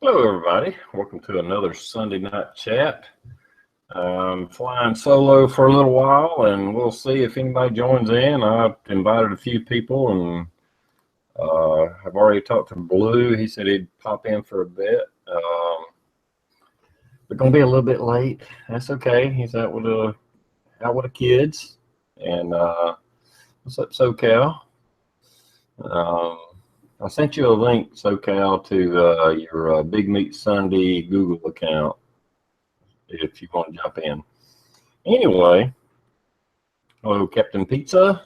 Hello, everybody. Welcome to another Sunday night chat. I'm flying solo for a little while, and we'll see if anybody joins in. I've invited a few people, and I've already talked to Blue. He said he'd pop in for a bit. We're gonna be a little bit late. That's okay. He's out with the kids, and what's up, SoCal? Um, I sent you a link, SoCal, to your Big Meat Sunday Google account if you want to jump in. Anyway, hello, Captain Pizza,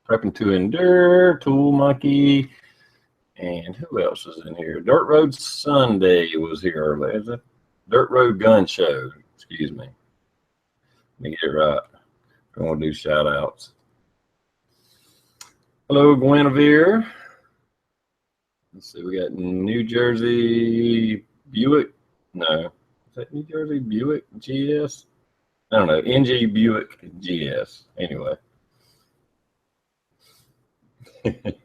Prepping to Endure, Tool Monkey, and who else is in here? Dirt Road Sunday was here earlier. Is it? Dirt Road Gun Show, excuse me. Let me get it right. I want to do shout outs. Hello, Guinevere. Let's see, we got New Jersey Buick. No, is that New Jersey Buick GS? I don't know, NG Buick GS. Anyway. And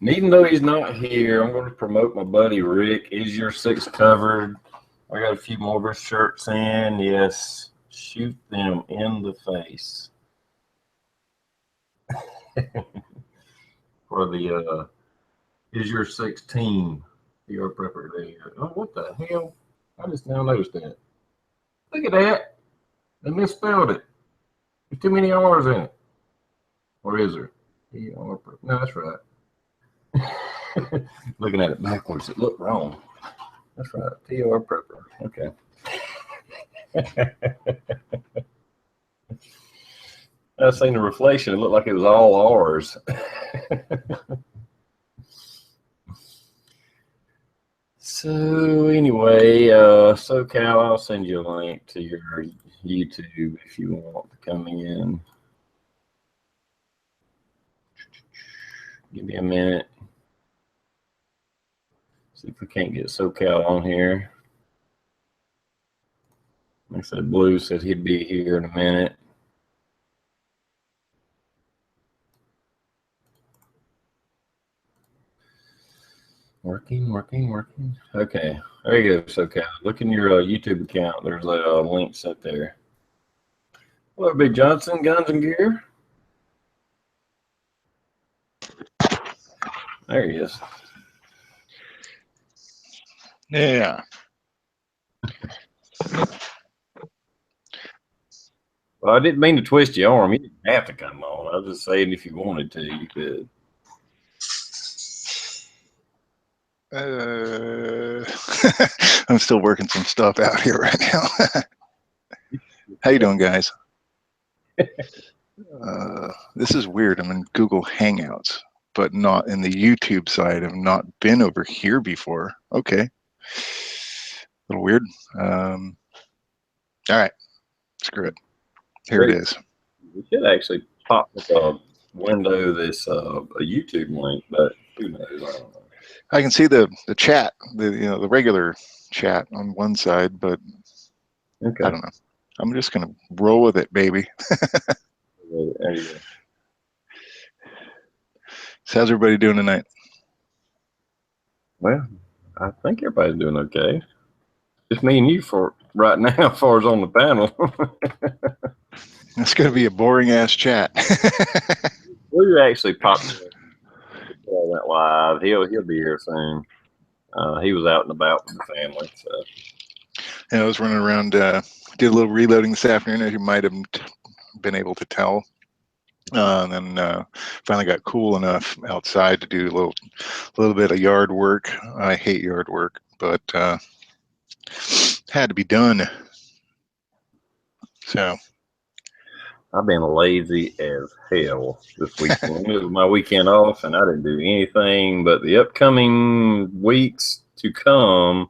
even though he's not here, I'm going to promote my buddy Rick. Is Your Six Covered? I got a few more of his shirts in. Yes, shoot them in the face. For the Is Your 16 PR prepper there. Oh, what the hell? I just now noticed that. Look at that. They misspelled it. There's too many R's in it. Or is there? PR prepper. No, that's right. Looking at it backwards, it looked wrong. That's right. PR prepper. Okay. I seen the reflection. It looked like it was all R's. So anyway, SoCal, I'll send you a link to your YouTube if you want to come in. Give me a minute. See if we can't get SoCal on here. Like I said, Blue said he'd be here in a minute. Working. Okay, there you go, SoCal. Look in your YouTube account. There's a link set there. Hello, Big Johnson, Guns and Gear. There he is. Yeah. Well, I didn't mean to twist your arm. You didn't have to come on. I was just saying if you wanted to, you could. I'm still working some stuff out here right now. How you doing, guys? This is weird. I'm in Google Hangouts, but not in the YouTube side. I've not been over here before. Okay. A little weird. All right. Screw it. Here it is. We should actually pop up a window this a YouTube link, but who knows? I don't know. I can see the chat, the regular chat on one side, but Okay. I don't know. I'm just gonna roll with it, baby. There you go. So how's everybody doing tonight? Well, I think everybody's doing okay. Just me and you for right now, as far as on the panel. It's gonna be a boring ass chat. We actually popped in before I went live. He'll be here soon. He was out and about with the family, so. And I was running around, did a little reloading this afternoon, as you might have been able to tell. And then finally got cool enough outside to do a little bit of yard work. I hate yard work, but had to be done. So I've been lazy as hell this weekend. It was my weekend off, and I didn't do anything. But the upcoming weeks to come,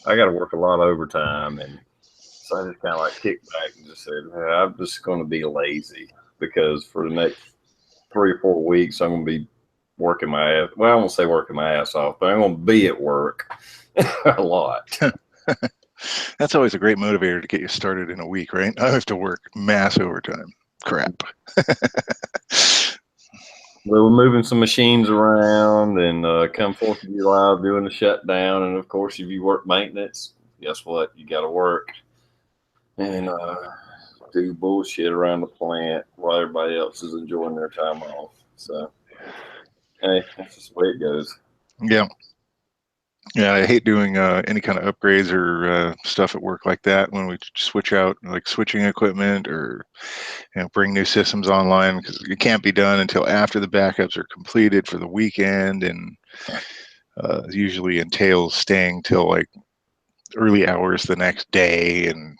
I got to work a lot of overtime, and so I just kind of like kicked back and just said, I'm just going to be lazy because for the next 3 or 4 weeks, I'm going to be working my ass. Well, I won't say working my ass off, but I'm going to be at work a lot. that's always a great motivator to get you started in a week, right? I have to work mass overtime. Crap. we were moving some machines around, and come 4th of July, doing the shutdown. And of course, if you work maintenance, guess what? You got to work and do bullshit around the plant while everybody else is enjoying their time off. So, hey, that's just the way it goes. Yeah. Yeah, I hate doing any kind of upgrades or stuff at work like that when we switch out like switching equipment or bring new systems online because it can't be done until after the backups are completed for the weekend, and usually entails staying till like early hours the next day, and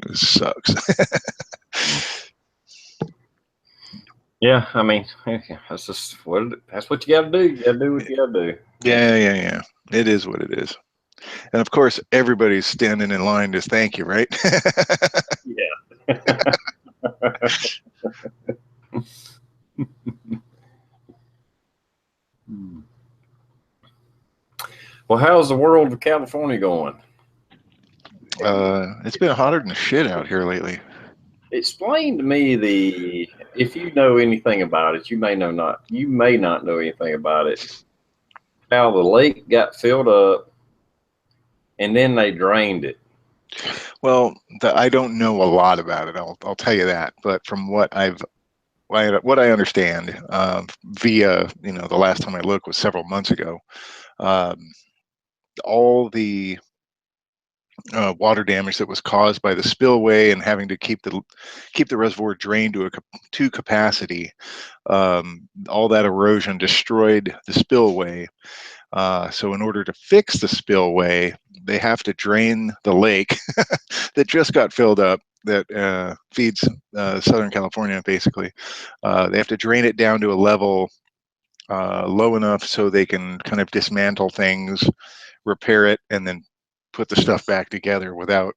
it sucks. Yeah, I mean, that's just that's what you got to do. You got to do what you got to do. Yeah. It is what it is. And of course, everybody's standing in line to thank you, right? Yeah. Well, how's the world of California going? It's been hotter than shit out here lately. Explain to me if you know anything about it, you may not know anything about it. How the lake got filled up and then they drained it. Well, I don't know a lot about it. I'll tell you that. But from what I understand, via the last time I looked was several months ago. Um, all the water damage that was caused by the spillway and having to keep the reservoir drained to capacity, all that erosion destroyed the spillway. So in order to fix the spillway, they have to drain the lake that just got filled up, that feeds Southern California, basically. They have to drain it down to a level low enough so they can kind of dismantle things, repair it, and then put the stuff back together without,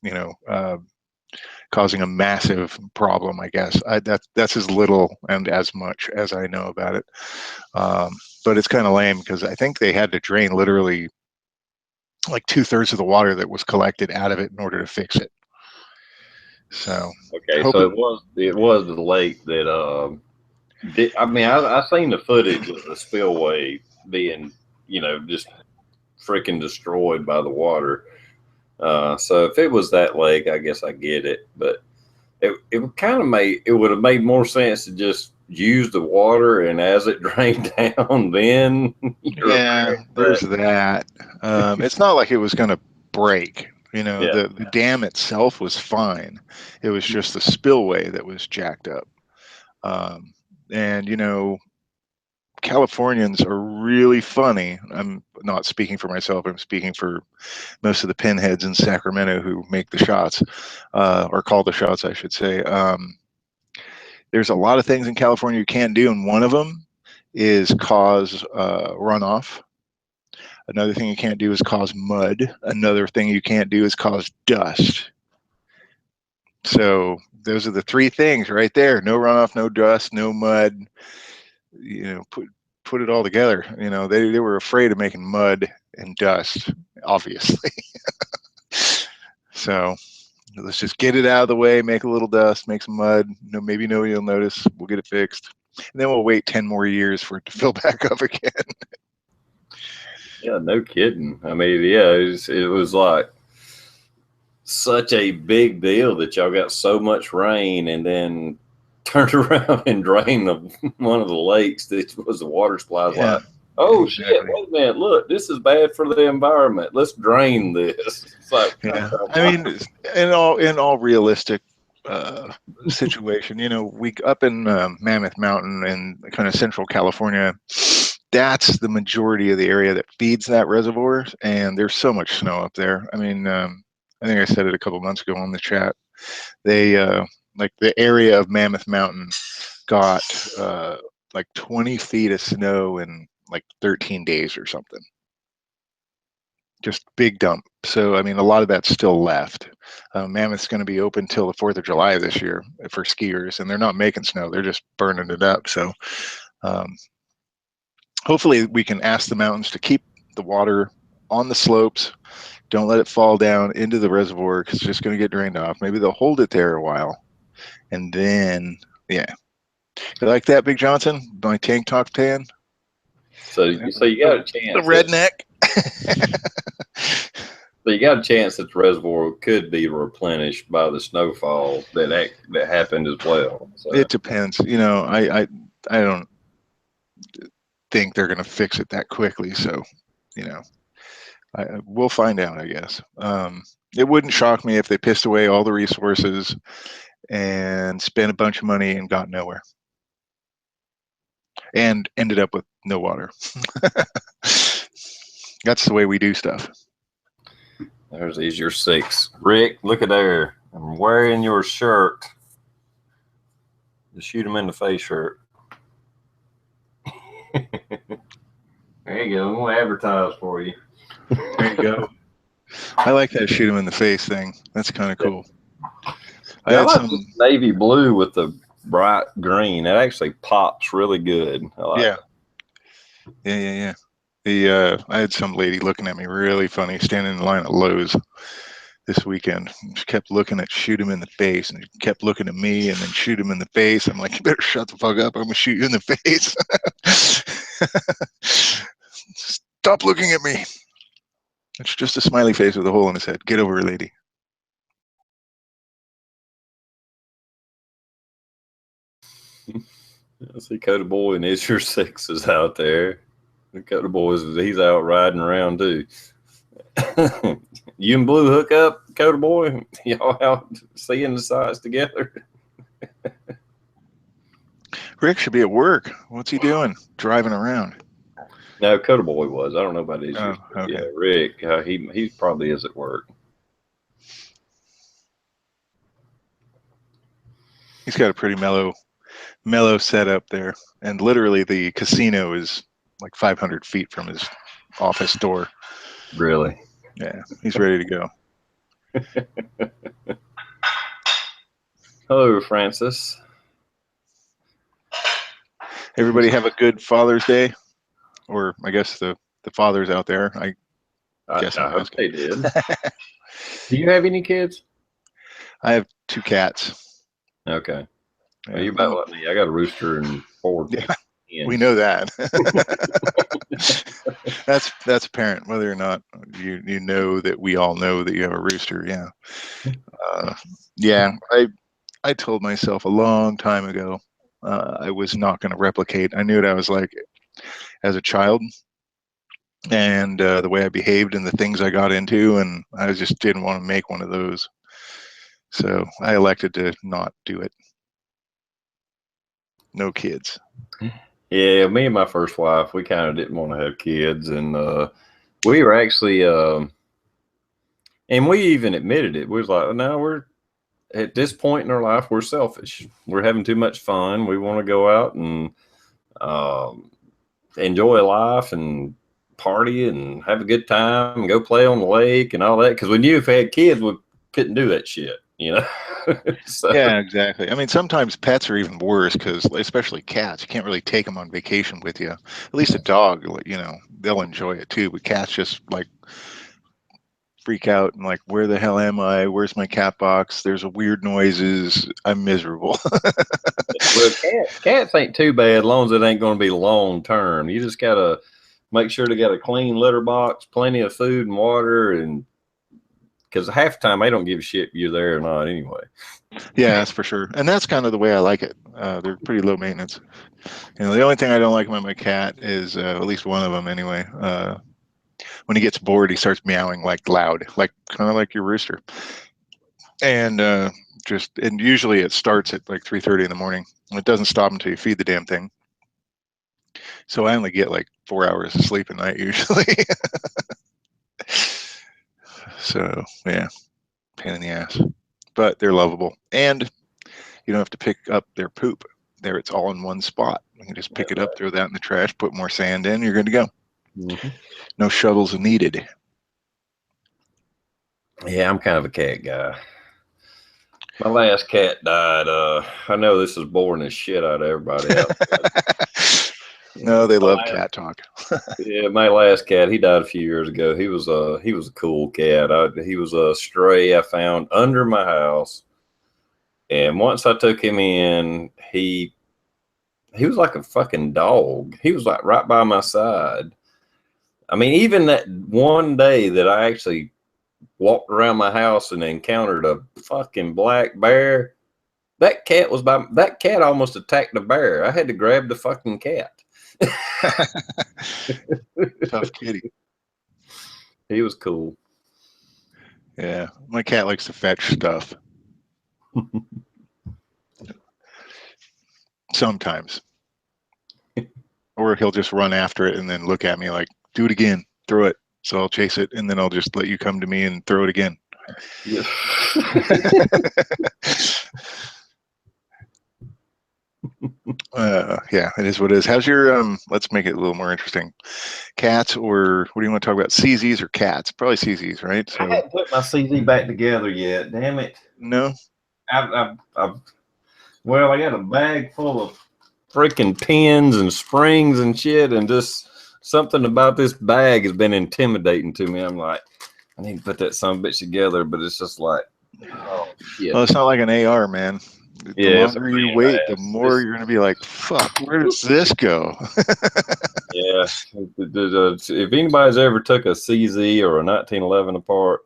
you know, uh, causing a massive problem. I guess that's as little and as much as I know about it. But it's kind of lame because I think they had to drain literally like 2/3 of the water that was collected out of it in order to fix it. So Okay, hope so it. it was the lake that I mean, I seen the footage of the spillway being, just freaking destroyed by the water. So if it was that lake, I guess I get it. But it would have made more sense to just use the water, and as it drained down, then you Yeah, repair there's that. that. It's not like it was going to break. Yeah. The dam itself was fine. It was just the spillway that was jacked up. Um, and Californians are really funny. I'm not speaking for myself. I'm speaking for most of the pinheads in Sacramento who make the shots, or call the shots, I should say. There's a lot of things in California you can't do, and one of them is cause runoff. Another thing you can't do is cause mud. Another thing you can't do is cause dust. So those are the three things right there: no runoff, no dust, no mud. Put it all together. They were afraid of making mud and dust, obviously. So let's just get it out of the way, make a little dust, make some mud. Maybe nobody will notice. We'll get it fixed. And then we'll wait 10 more years for it to fill back up again. Yeah, no kidding. I mean, yeah, it was like such a big deal that y'all got so much rain and then turned around and drained one of the lakes that was the water supply. Is Yeah, like, oh shit, exactly. wait a minute, look, this is bad for the environment. Let's drain this. It's like, Yeah. I mean, in all realistic situation, we up in Mammoth Mountain in kind of central California, that's the majority of the area that feeds that reservoir, and there's so much snow up there. I mean, I think I said it a couple months ago on the chat. They like the area of Mammoth Mountain got like 20 feet of snow in like 13 days or something. Just big dump. So, I mean, a lot of that's still left. Mammoth's going to be open till the 4th of July this year for skiers, and they're not making snow, they're just burning it up. So, um, hopefully, we can ask the mountains to keep the water on the slopes. Don't let it fall down into the reservoir because it's just going to get drained off. Maybe they'll hold it there a while, and then, yeah. You like that, Big Johnson? My tank top tan? So you got a chance. The redneck. So you got a chance that the reservoir could be replenished by the snowfall that happened as well. So. It depends. You know, I don't think they're going to fix it that quickly. So, you know, we'll find out, I guess. It wouldn't shock me if they pissed away all the resources and spent a bunch of money and got nowhere and ended up with no water. That's the way we do stuff. There's your 6. Rick, look at there. I'm wearing your shirt. The shoot him in the face shirt. There you go. I'm going to advertise for you. There you go. I like that shoot him in the face thing. That's kind of cool. I had some navy blue with the bright green. It actually pops really good. I like it. Yeah. I had some lady looking at me really funny standing in line at Lowe's this weekend. She kept looking at shoot him in the face, and she kept looking at me and then shoot him in the face. I'm like, you better shut the fuck up. I'm gonna shoot you in the face. Stop looking at me. It's just a smiley face with a hole in his head. Get over it, lady. I see Coda Boy and Is Your 6 is out there. The Coda Boy, he's out riding around too. You and Blue hook up, Coda Boy? Y'all out seeing the sights together? Rick should be at work. What's he doing? Driving around. No, Coda Boy was. I don't know about Is Your 6. Okay. Yeah, Rick, he probably is at work. He's got a pretty mellow setup there, and literally the casino is like 500 feet from his office door. Really? Yeah, he's ready to go. Hello, Francis. Everybody have a good Father's Day, or I guess the fathers out there. I guess I hope they did. Do you have any kids? I have 2 cats. Okay. Yeah. Well, you're about like me. I got a rooster and 4 Yeah, we know that. That's apparent, whether or not you know that we all know that you have a rooster. Yeah. I told myself a long time ago I was not going to replicate. I knew what I was like as a child, and the way I behaved and the things I got into, and I just didn't want to make one of those. So I elected to not do it. No kids. Yeah, me and my first wife, we kind of didn't want to have kids, and we were actually, and we even admitted it. We was like, no, we're at this point in our life, we're selfish. We're having too much fun. We want to go out and enjoy life and party and have a good time and go play on the lake and all that. Because we knew if we had kids, we couldn't do that shit, you know? So. Yeah, exactly. I mean, sometimes pets are even worse because, especially cats, you can't really take them on vacation with you. At least a dog, you know, they'll enjoy it too. But cats just like freak out and like, where the hell am I? Where's my cat box? There's weird noises. I'm miserable. Well, cats ain't too bad as long as it ain't going to be long term. You just got to make sure they got a clean litter box, plenty of food and water, and because half the time they don't give a shit if you're there or not anyway. Yeah, that's for sure. And that's kind of the way I like it. They're pretty low maintenance. You know, the only thing I don't like about my cat is, at least one of them anyway, when he gets bored, he starts meowing like loud, like kind of like your rooster. And and usually it starts at like 3:30 in the morning. It doesn't stop until you feed the damn thing. So I only get like 4 hours of sleep a night usually. So yeah, pain in the ass, but they're lovable, and you don't have to pick up their poop. There, it's all in one spot. You can just pick it up, throw that in the trash, put more sand in, you're good to go. Mm-hmm. No shovels needed. Yeah, I'm kind of a cat guy. My last cat died. I know this is boring as shit out of everybody else. No, they love cat talk. Yeah, my last cat, he died a few years ago. He was a cool cat. He was a stray I found under my house, and once I took him in, he he was like a fucking dog. He was like right by my side. I mean, even that one day that I actually walked around my house and encountered a fucking black bear, that cat almost attacked the bear. I had to grab the fucking cat. Tough kitty. He was cool. Yeah, my cat likes to fetch stuff. Sometimes. Or he'll just run after it and then look at me like, do it again, throw it. So I'll chase it, and then I'll just let you come to me and throw it again. Yeah. Yeah, it is what it is. How's your let's make it a little more interesting. Cats, or what do you want to talk about? CZs or cats? Probably CZs, right? I So hadn't put my CZ back together yet. Damn it. no. Well, I got a bag full of freaking pins and springs and shit, and just something about this bag has been intimidating to me. I'm like, I need to put that son of a bitch together, but it's just like, oh shit. Well, it's not like an AR, man. The Yeah, longer you wait, the more you're going to be like, fuck, where does this go? Yeah. If anybody's ever took a CZ or a 1911 apart,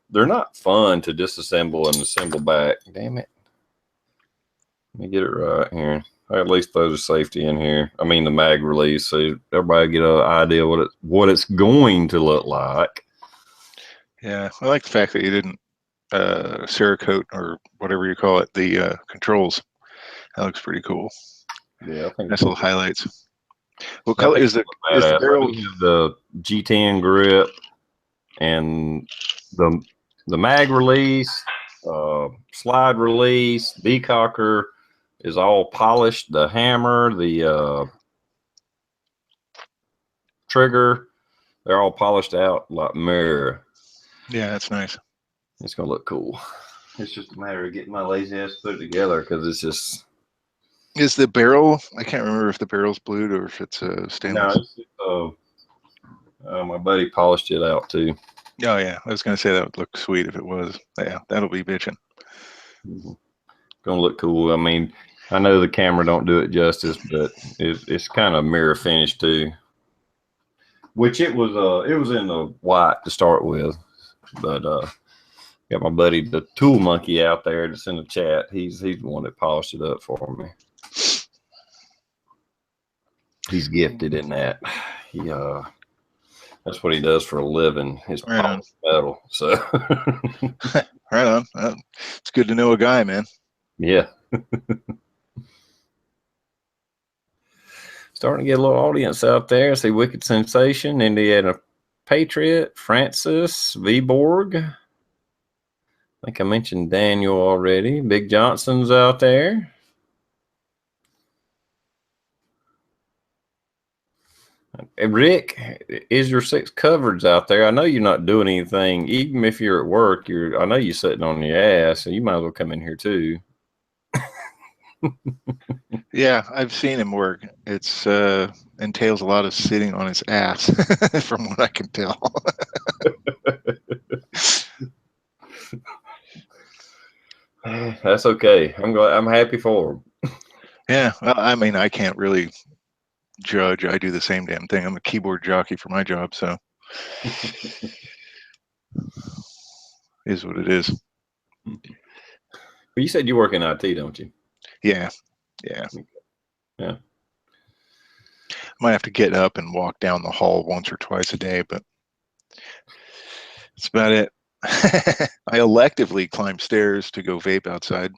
they're not fun to disassemble and assemble back. Damn it. Let me get it right here. I at least throw the safety in here. I mean the mag release, so everybody get an idea what it's going to look like. Yeah, I like the fact that you didn't Cerakote or whatever you call it, the controls. That looks pretty cool. Yeah, I think nice little highlights. What I color think is the barrel? I do have the G10 grip and the mag release, slide release, decocker is all polished. The hammer, the trigger, they're all polished out like mirror. Yeah, that's nice. It's gonna look cool. It's just a matter of getting my lazy ass to put it together because it's just. Is the barrel? I can't remember if the barrel's blued or if it's stainless. No, my buddy polished it out too. Oh yeah, I was gonna say that would look sweet if it was. Yeah, that'll be bitching. Mm-hmm. Gonna look cool. I mean, I know the camera don't do it justice, but it's kind of mirror finish too. Which it was in the white to start with, but got my buddy the Tool Monkey out there that's in the chat. He's the one that polished it up for me. He's gifted in that. He that's what he does for a living. Is polish metal. So right on. It's good to know a guy, man. Yeah. Starting to get a little audience out there. See Wicked Sensation, Indiana Patriot, Francis, V-Borg. I think I mentioned Daniel already. Big Johnson's out there. Hey, Rick, is your 6 coverage out there? I know you're not doing anything. Even if you're at work, I know you're sitting on your ass, and you might as well come in here too. Yeah, I've seen him work. It's entails a lot of sitting on his ass, from what I can tell. That's okay. I'm glad. I'm happy for him. Yeah, well, I mean, I can't really judge. I do the same damn thing. I'm a keyboard jockey for my job, so is what it is. But you said you work in IT, don't you? Yeah. Might have to get up and walk down the hall once or twice a day, but that's about it. I electively climb stairs to go vape outside,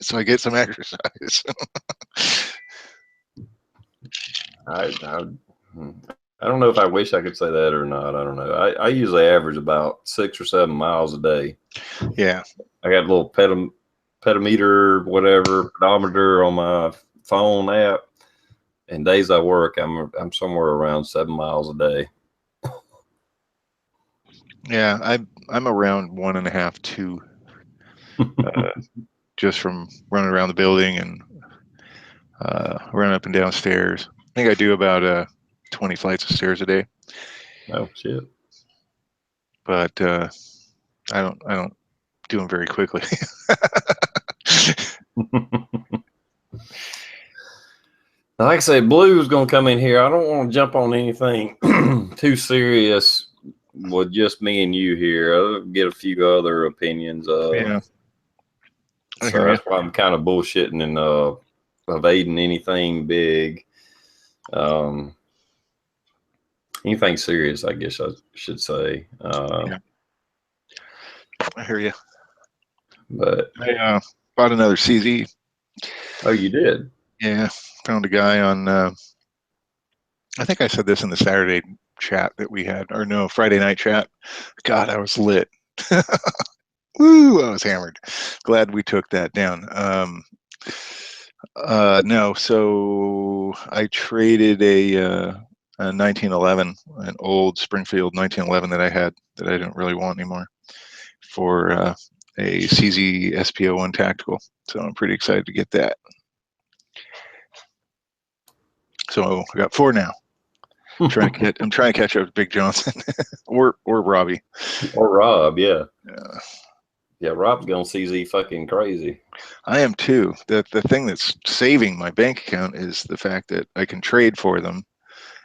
so I get some exercise. I don't know if I wish I could say that or not. I don't know. I usually average about 6 or 7 miles a day. Yeah. I got a little pedometer, whatever, pedometer on my phone app. And days I work, I'm somewhere around 7 miles a day. Yeah, I'm around 1.5, 2, just from running around the building and running up and down stairs. I think I do about 20 flights of stairs a day. Oh shit! But I don't do them very quickly. Like I said, Blue is going to come in here. I don't want to jump on anything too serious with just me and you here. I'll get a few other opinions. Yeah, I So hear you. that's why I'm kind of bullshitting and evading anything big. Anything serious, I guess I should say. Yeah, I hear you. But I bought another CZ. oh, you did? Yeah, found a guy on. I think I said this in the Saturday chat that we had, or no, Friday night chat. God, I was lit. Woo, I was hammered. Glad we took that down. No, so I traded a 1911, an old Springfield 1911 that I had that I didn't really want anymore, for a CZ SPO1 tactical. So I'm pretty excited to get that. So I got 4 now. I'm trying to catch up with Big Johnson or Robbie. Or Rob, yeah. Uh, Yeah, Rob's going CZ fucking crazy. I am too. The thing that's saving my bank account is the fact that I can trade for them,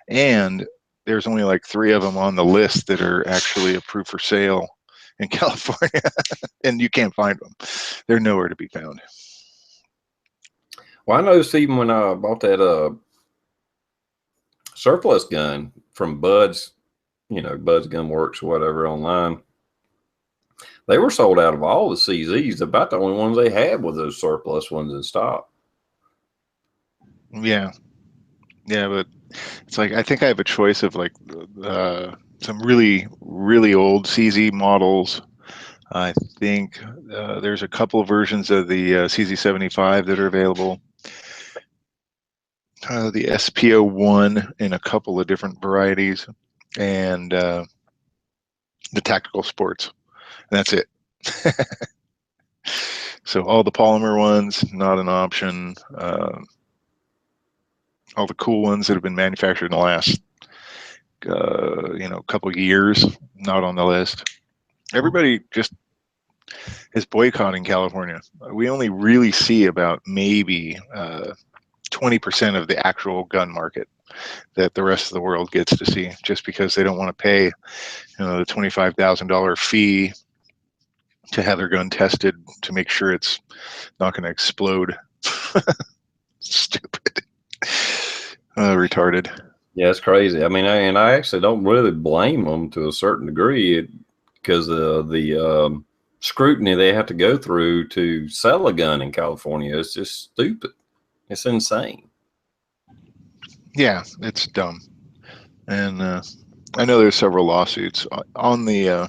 and there's only like 3 of them on the list that are actually approved for sale in California, and you can't find them. They're nowhere to be found. Well, I noticed even when I bought that surplus gun from Bud's, Bud's Gun Works or whatever online, they were sold out of all the CZs. About the only ones they had was those surplus ones in stock. Yeah, but it's like I think I have a choice of like some really old CZ models. I think there's a couple of versions of the CZ75 that are available. The SPO1 in a couple of different varieties, and the tactical sports. And that's it. So all the polymer ones, not an option. All the cool ones that have been manufactured in the last couple of years, not on the list. Everybody just is boycotting California. We only really see about maybe 20% of the actual gun market that the rest of the world gets to see, just because they don't want to pay the $25,000 fee to have their gun tested to make sure it's not going to explode. Stupid. Retarded. Yeah, it's crazy. I mean, I actually don't really blame them to a certain degree because of the scrutiny they have to go through to sell a gun in California. It's just stupid. It's insane. Yeah, it's dumb. And I know there's several lawsuits on the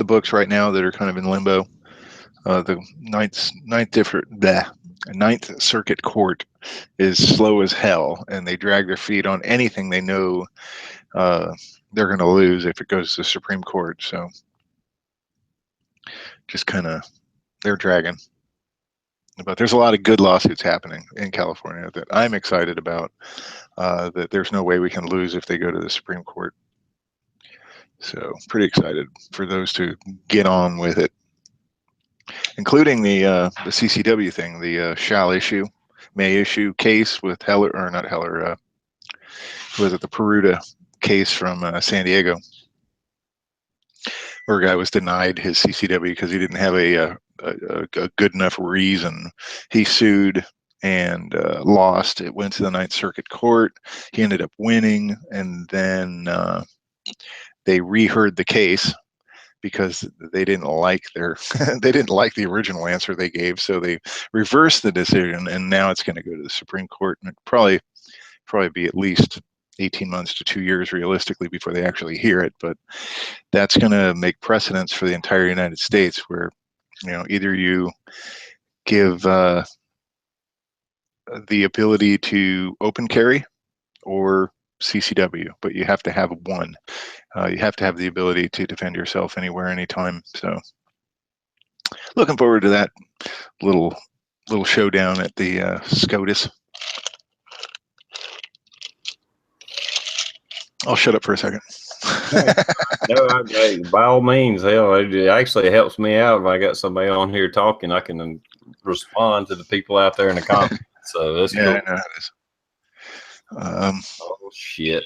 books right now that are kind of in limbo. The Ninth Circuit Court is slow as hell, and they drag their feet on anything they know they're going to lose if it goes to the Supreme Court. So just kind of they're dragging. But there's a lot of good lawsuits happening in California that I'm excited about. That there's no way we can lose if they go to the Supreme Court. So pretty excited for those to get on with it, including the CCW thing, the shall issue, may issue case with Heller, or not Heller, was it the Peruta case from San Diego, where a guy was denied his CCW because he didn't have a good enough reason. He sued and lost. It went to the Ninth Circuit Court. He ended up winning, and then they reheard the case because they didn't like they didn't like the original answer they gave, so they reversed the decision, and now it's going to go to the Supreme Court, and it probably be at least 18 months to 2 years realistically before they actually hear it. But that's going to make precedence for the entire United States, where either you give the ability to open carry or CCW, but you have to have one. You have to have the ability to defend yourself anywhere, anytime. So looking forward to that little showdown at the SCOTUS. I'll shut up for a second. No, by all means, hell, it actually helps me out if I got somebody on here talking. I can respond to the people out there in the comments. So that's yeah, cool. I know how it is. Oh shit!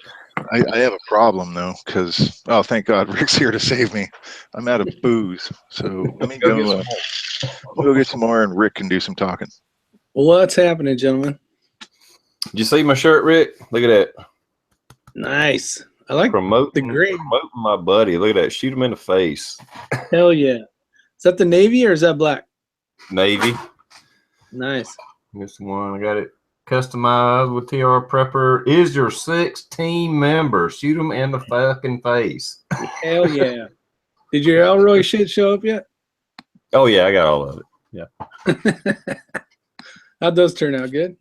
I have a problem though, because thank God Rick's here to save me. I'm out of booze, so let me Go go. get some We'll go get some more, and Rick can do some talking. What's happening, gentlemen? Did you see my shirt, Rick? Look at that. Nice. I like Promoting the gray. my buddy. Look at that. Shoot him in the face. Hell yeah. Is that the navy or is that black? Navy. Nice. This one I got it customized with TR Prepper. Is your 6 team member? Shoot him in the fucking face. Hell yeah. Did your Elroy shit show up yet? Oh yeah, I got all of it. Yeah. How'd those turn out? Good?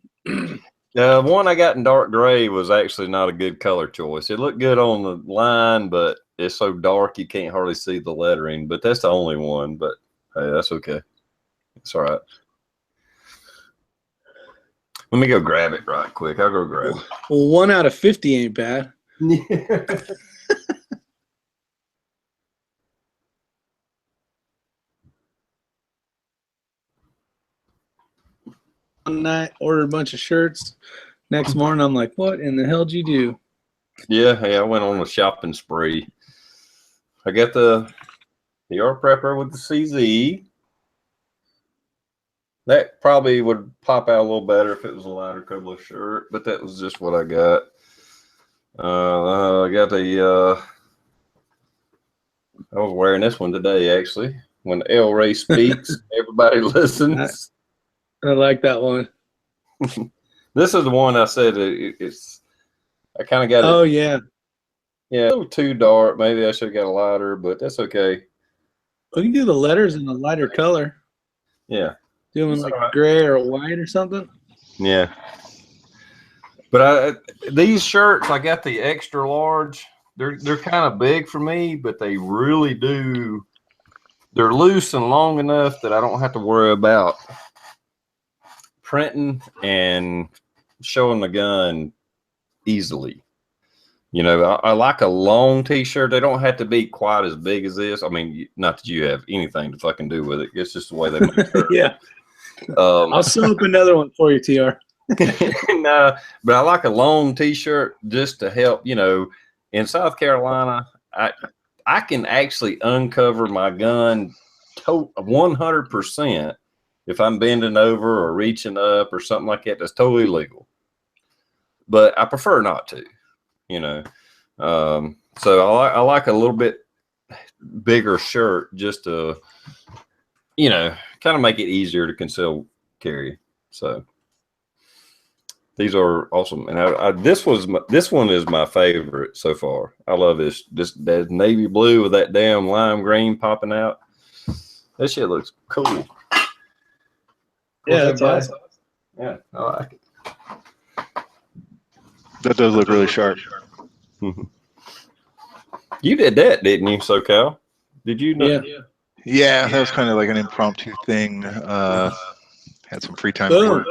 One I got in dark gray was actually not a good color choice. It looked good on the line, but it's so dark you can't hardly see the lettering. But that's the only one. But hey, that's okay. It's all right. Let me go grab it right quick. I'll go grab it. Well, 1 out of 50 ain't bad. Yeah. One night, ordered a bunch of shirts. Next morning, I'm like, what in the hell did you do? Yeah, I went on a shopping spree. I got the R Prepper with the CZ. That probably would pop out a little better if it was a lighter color shirt, but that was just what I got. I got the I was wearing this one today, actually. When El Ray speaks, everybody listens. I like that one. This is the one I said it's. I kind of got it. Oh yeah. Yeah, a little too dark. Maybe I should have got a lighter, but that's okay. We can do the letters in a lighter color. Yeah. Doing like gray or white or something. Yeah. But these shirts, I got the extra large. They're kind of big for me, but they really do. They're loose and long enough that I don't have to worry about printing and showing the gun easily. You know, I like a long T-shirt. They don't have to be quite as big as this. I mean, not that you have anything to fucking do with it. It's just the way they make it. Yeah. I'll sew up another one for you, TR. No, but I like a long T-shirt just to help. You know, in South Carolina, I can actually uncover my gun 100% if I'm bending over or reaching up or something like that. That's totally legal. But I prefer not to. You know, so I like a little bit bigger shirt just to, you know, kind of make it easier to conceal carry. So these are awesome, and this one is my favorite so far. I love this that navy blue with that damn lime green popping out. That shit looks cool. Yeah, that's awesome. Yeah, I like it. That does look really sharp. You did that, didn't you, SoCal? Did you know? Yeah, that was kind of like an impromptu thing. Had some free time. Boom.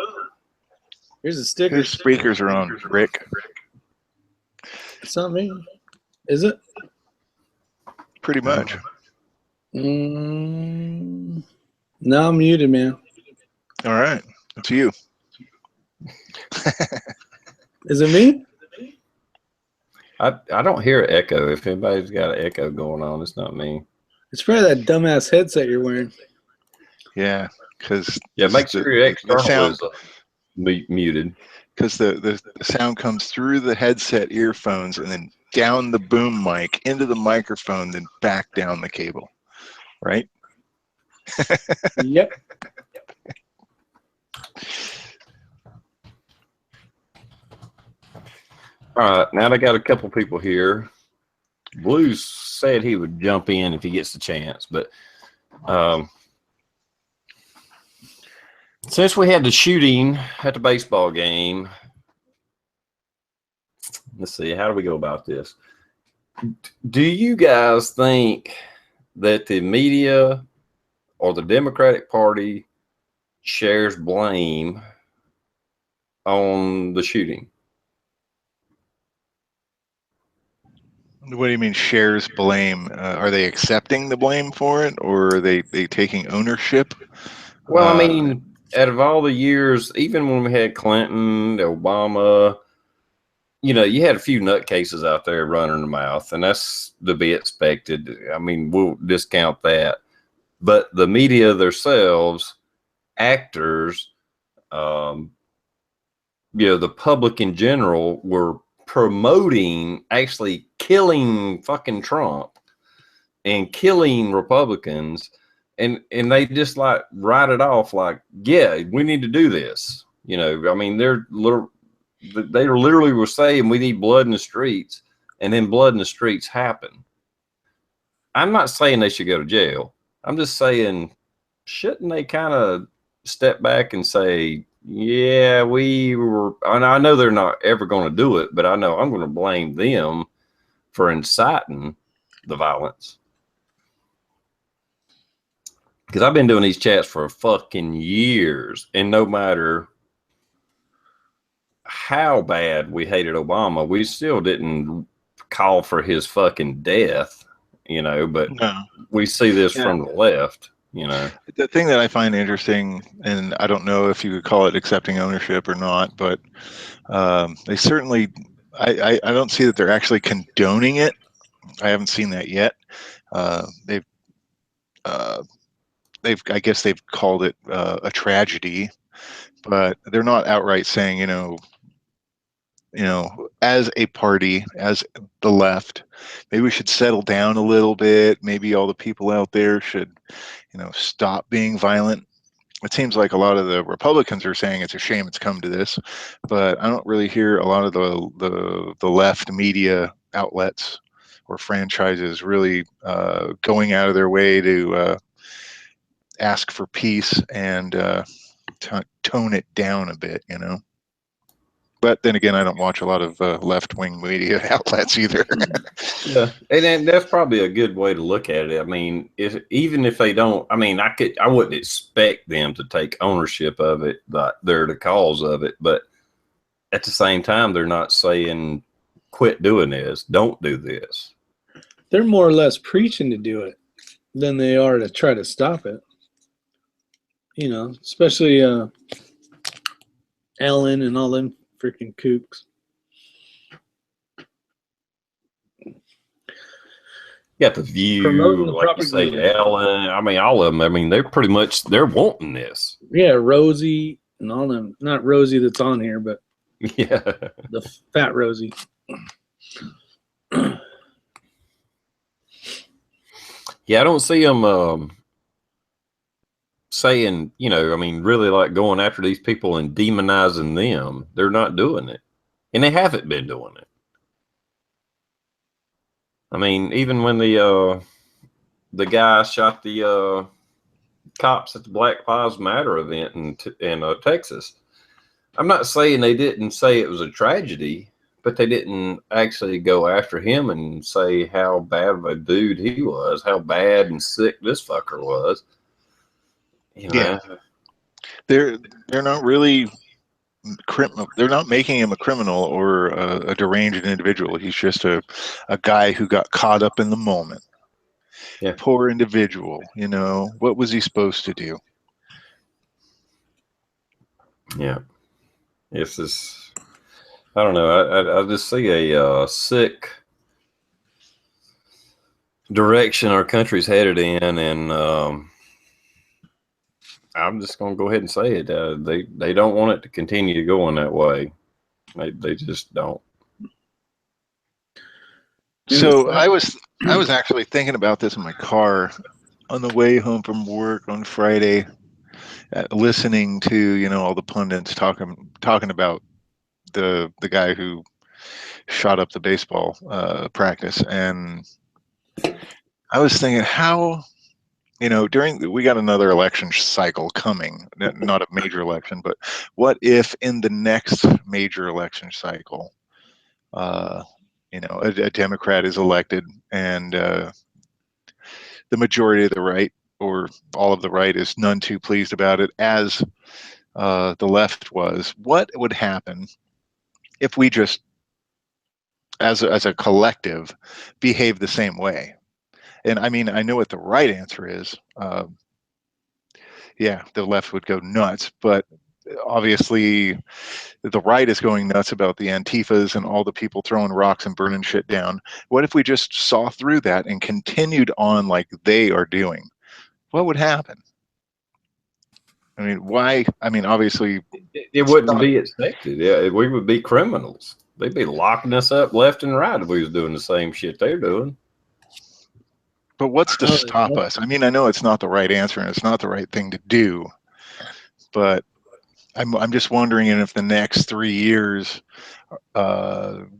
Here's a sticker. Whose speakers are on, Rick? It's not me. Is it? Pretty much. No, I'm muted, man. All right. It's you. Is it me? I don't hear an echo. If anybody's got an echo going on, it's not me. It's probably that dumbass headset you're wearing. Yeah, because make sure your external sound is muted. Because the sound comes through the headset earphones and then down the boom mic into the microphone, then back down the cable, right? Yep. All right, now I got a couple people here. Blues said he would jump in if he gets the chance, but since we had the shooting at the baseball game, let's see, how do we go about this? Do you guys think that the media or the Democratic Party shares blame on the shooting? What do you mean shares blame? Are they accepting the blame for it, or are they taking ownership? Well, I mean, out of all the years, even when we had Clinton, Obama, you know, you had a few nutcases out there running the mouth, and that's to be expected. I mean, we'll discount that. But the media themselves, actors, um, you know, the public in general were promoting actually killing fucking Trump and killing Republicans, and they just like write it off like, yeah, we need to do this. You know, I mean, they literally were saying we need blood in the streets, and then blood in the streets happen. I'm not saying they should go to jail. I'm just saying, shouldn't they kind of step back and say, yeah, we were, and I know they're not ever going to do it, but I know I'm going to blame them for inciting the violence. Because I've been doing these chats for fucking years, and no matter how bad we hated Obama, we still didn't call for his fucking death, you know, but No. we see this from the left, you know. The thing that I find interesting, and I don't know if you could call it accepting ownership or not, but they certainly, I don't see that they're actually condoning it. I haven't seen that yet. They've I guess they've called it a tragedy, but they're not outright saying, as a party, as the left, maybe we should settle down a little bit. Maybe all the people out there should, stop being violent. It seems like a lot of the Republicans are saying it's a shame it's come to this, but I don't really hear a lot of the left media outlets or franchises really going out of their way to ask for peace and tone it down a bit, But then again, I don't watch a lot of left-wing media outlets either. Yeah, and that's probably a good way to look at it. I mean, even if they don't, I mean, I wouldn't expect them to take ownership of it, like they're the cause of it. But at the same time, they're not saying quit doing this, don't do this. They're more or less preaching to do it than they are to try to stop it. Especially Ellen and all them freaking kooks. You got the View, Promoting the like you say, propaganda. Ellen. I mean, all of them. I mean, they're wanting this. Yeah, Rosie and all them. Not Rosie that's on here, but Yeah, the fat Rosie. yeah. I don't see them saying, I mean, really like going after these people and demonizing them. They're not doing it, and they haven't been doing it. I mean, even when the guy shot the cops at the Black Lives Matter event in Texas, I'm not saying they didn't say it was a tragedy, but they didn't actually go after him and say how bad of a dude he was, how bad and sick this fucker was. Yeah, they're not really they're not making him a criminal or a deranged individual. He's just a guy who got caught up in the moment. Yeah. Poor individual. What was he supposed to do? Yeah. It's just, I don't know. I just see a sick direction our country's headed in, and I'm just going to go ahead and say it. They don't want it to continue to go in that way. They just don't. So I was actually thinking about this in my car on the way home from work on Friday, listening to all the pundits talking about the guy who shot up the baseball practice, and I was thinking how we got another election cycle coming, not a major election, but what if in the next major election cycle, a Democrat is elected and the majority of the right or all of the right is none too pleased about it, as the left was. What would happen if we just, as a collective, behave the same way? And I mean, I know what the right answer is. Yeah, the left would go nuts. But obviously the right is going nuts about the Antifas and all the people throwing rocks and burning shit down. What if we just saw through that and continued on like they are doing? What would happen? I mean, why? I mean, obviously, it wouldn't be expected. Yeah, we would be criminals. They'd be locking us up left and right if we was doing the same shit they're doing. But what's to stop us? I mean, I know it's not the right answer and it's not the right thing to do, but I'm just wondering if the next 3 years,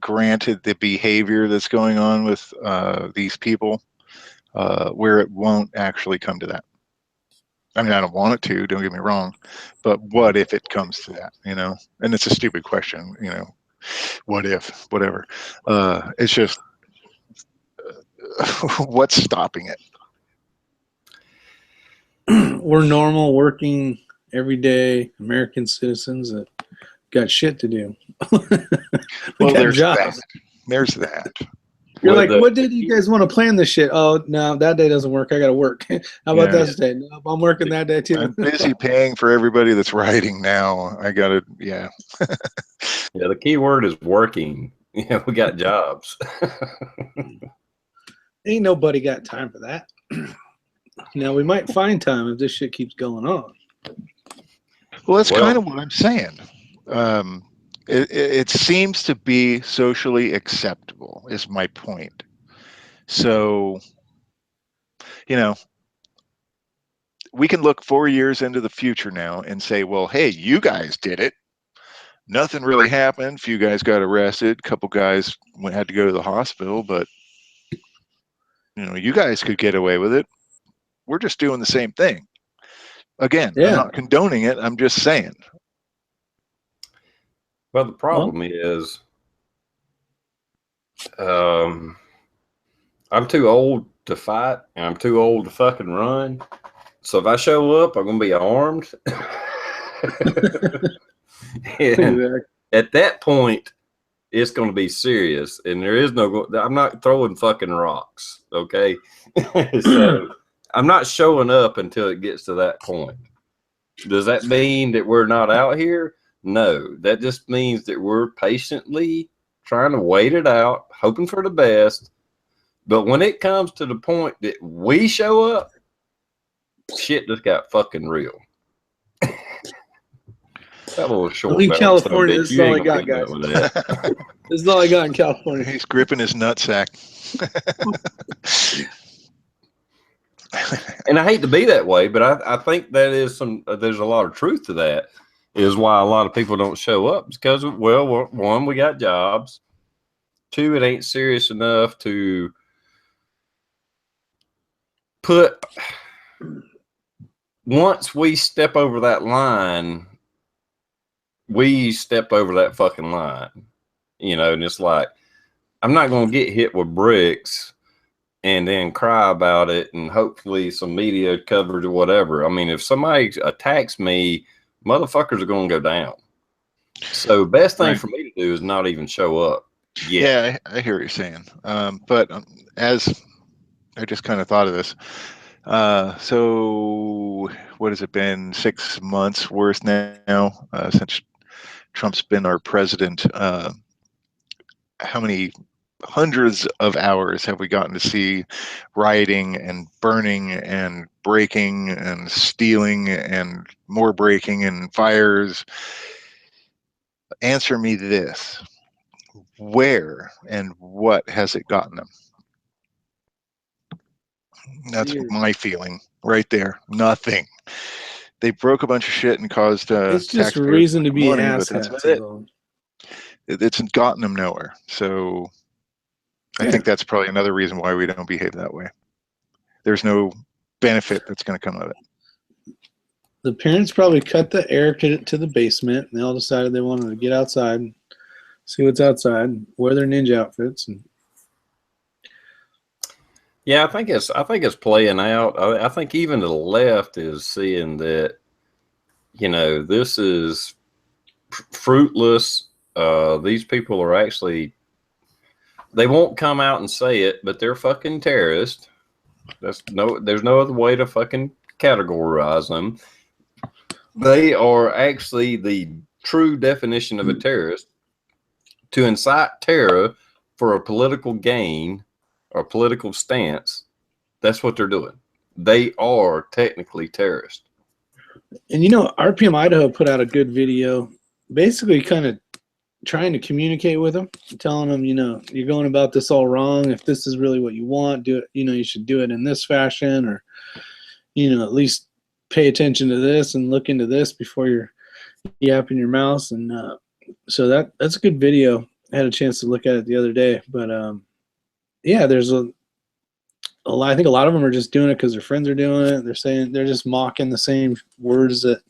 granted the behavior that's going on with these people, where it won't actually come to that. I mean, I don't want it to, don't get me wrong, but what if it comes to that, you know? And it's a stupid question, you know, what if, whatever. It's just, what's stopping it? We're normal, working, everyday American citizens that got shit to do. Well, there's jobs. that. There's that. You're like, what day do you guys want to plan this shit? Oh, no, that day doesn't work. I got to work. How about that day? No, I'm working that day too. I'm busy paying for everybody that's riding now. I got to, yeah. Yeah, the key word is working. Yeah, we got jobs. Ain't nobody got time for that. Now, we might find time if this shit keeps going on. Well, that's kind of what I'm saying. It seems to be socially acceptable, is my point. So, you know, we can look 4 years into the future now and say, well, hey, you guys did it. Nothing really happened. Few guys got arrested. A couple guys had to go to the hospital, but, you know, you guys could get away with it. We're just doing the same thing. Again, I'm not condoning it. I'm just saying. Well, the problem is, I'm too old to fight, and I'm too old to fucking run. So if I show up, I'm gonna be armed. And at that point, it's gonna be serious, and there is no. I'm not throwing fucking rocks, okay? So I'm not showing up until it gets to that point. Does that mean that we're not out here? No, that just means that we're patiently trying to wait it out, hoping for the best. But when it comes to the point that we show up, shit just got fucking real. That little short. In California, this is all I got, guys. This is all I got in California. He's gripping his nutsack. And I hate to be that way, but I think that is there's a lot of truth to that. Is why a lot of people don't show up, because, well, one, we got jobs. Two, it ain't serious enough to put. Once we step over that line, we step over that fucking line, you know. And it's like, I'm not going to get hit with bricks and then cry about it and hopefully some media coverage or whatever. I mean, if somebody attacks me, motherfuckers are going to go down. So best thing for me to do is not even show up yet. Yeah, I hear what you're saying. But as I just kind of thought of this, so what has it been? 6 months worth now since Trump's been our president. How many hundreds of hours have we gotten to see rioting and burning and breaking and stealing and more breaking and fires? Answer me this. Where and what has it gotten them? That's my feeling right there. Nothing. They broke a bunch of shit and caused it's just a reason to be asshats. It's gotten them nowhere. So I think that's probably another reason why we don't behave that way. There's no benefit that's going to come of it. The parents probably cut the air to the basement, and they all decided they wanted to get outside and see what's outside, and wear their ninja outfits. And yeah, I think it's playing out. I think even the left is seeing that, you know, this is fruitless. These people are actually, they won't come out and say it, but they're fucking terrorists. There's no other way to fucking categorize them. They are actually the true definition of a terrorist. To incite terror for a political gain or political stance, that's what they're doing. They are technically terrorists. And RPM Idaho put out a good video, basically kind of trying to communicate with them, telling them, you're going about this all wrong. If this is really what you want, do it. You should do it in this fashion, or at least pay attention to this and look into this before you're yapping your mouth. And so that's a good video. I had a chance to look at it the other day, but yeah, there's a lot. I think a lot of them are just doing it because their friends are doing it. They're saying they're just mocking the same words that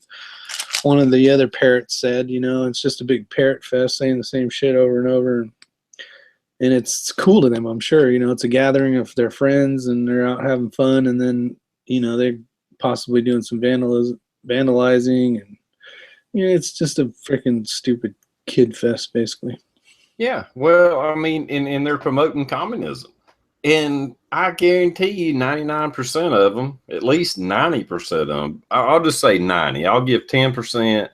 one of the other parrots said. It's just a big parrot fest saying the same shit over and over. And it's cool to them, I'm sure. It's a gathering of their friends and they're out having fun. And then, they're possibly doing some vandalizing. And, it's just a freaking stupid kid fest, basically. Yeah. Well, I mean, and they're promoting communism. And I guarantee you 99% of them, at least 90% of them, I'll just say 90. I'll give 10%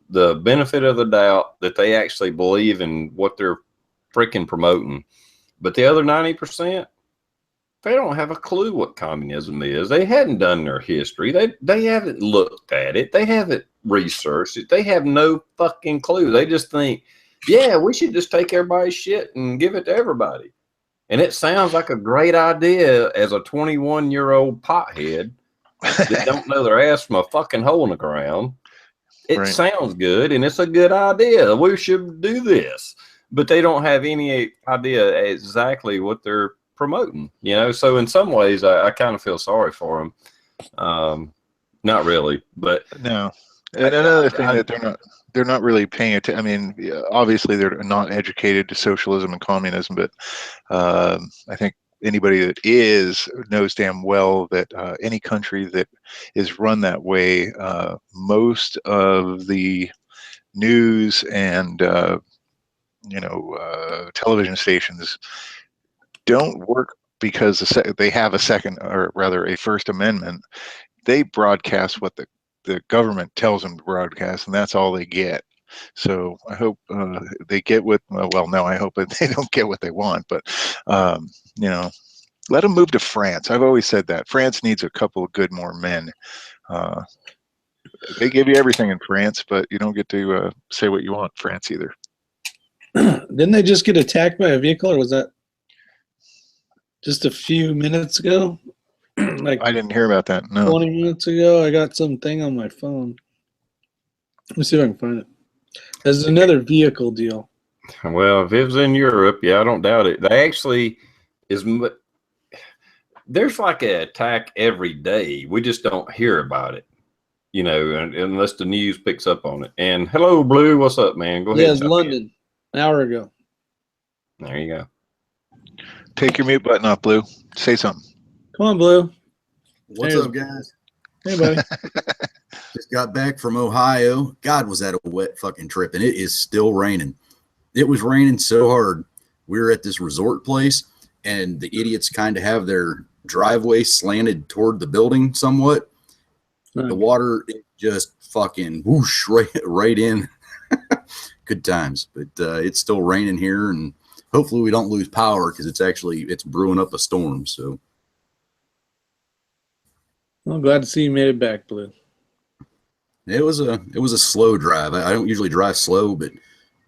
the benefit of the doubt that they actually believe in what they're freaking promoting. But the other 90%, they don't have a clue what communism is. They hadn't done their history. They haven't looked at it. They haven't researched it. They have no fucking clue. They just think, yeah, we should just take everybody's shit and give it to everybody. And it sounds like a great idea as a 21-year-old pothead that don't know their ass from a fucking hole in the ground. It Right. sounds good, and it's a good idea. We should do this. But they don't have any idea exactly what they're promoting, So in some ways, I kind of feel sorry for them. Not really, but No. And another thing that they're not really paying attention. I mean, obviously they're not educated to socialism and communism, but I think anybody that knows damn well that any country that is run that way, most of the news and television stations don't work because they have a second, or rather a First Amendment. They broadcast what the government tells them to broadcast, and that's all they get. So I hope they get what. Well, no, I hope that they don't get what they want. But let them move to France. I've always said that France needs a couple of good more men. They give you everything in France, but you don't get to say what you want in France either. Didn't they just get attacked by a vehicle, or was that just a few minutes ago? Like I didn't hear about that. No. 20 minutes ago, I got something on my phone. Let me see if I can find it. There's another vehicle deal. Well, if it was in Europe, yeah, I don't doubt it. They actually there's like an attack every day. We just don't hear about it, unless the news picks up on it. And hello, Blue, what's up, man? Go ahead. Yeah, it's London, an hour ago. There you go. Take your mute button off, Blue. Say something. Come on, Blue. What's up, guys? Hey, buddy. Just got back from Ohio. God, was that a wet fucking trip, and it is still raining. It was raining so hard. We were at this resort place, and the idiots kind of have their driveway slanted toward the building somewhat. Nice. The water just fucking whoosh right in. Good times, but it's still raining here, and hopefully we don't lose power because it's brewing up a storm. So. Well, glad to see you made it back, Blue. It was a slow drive. I don't usually drive slow, but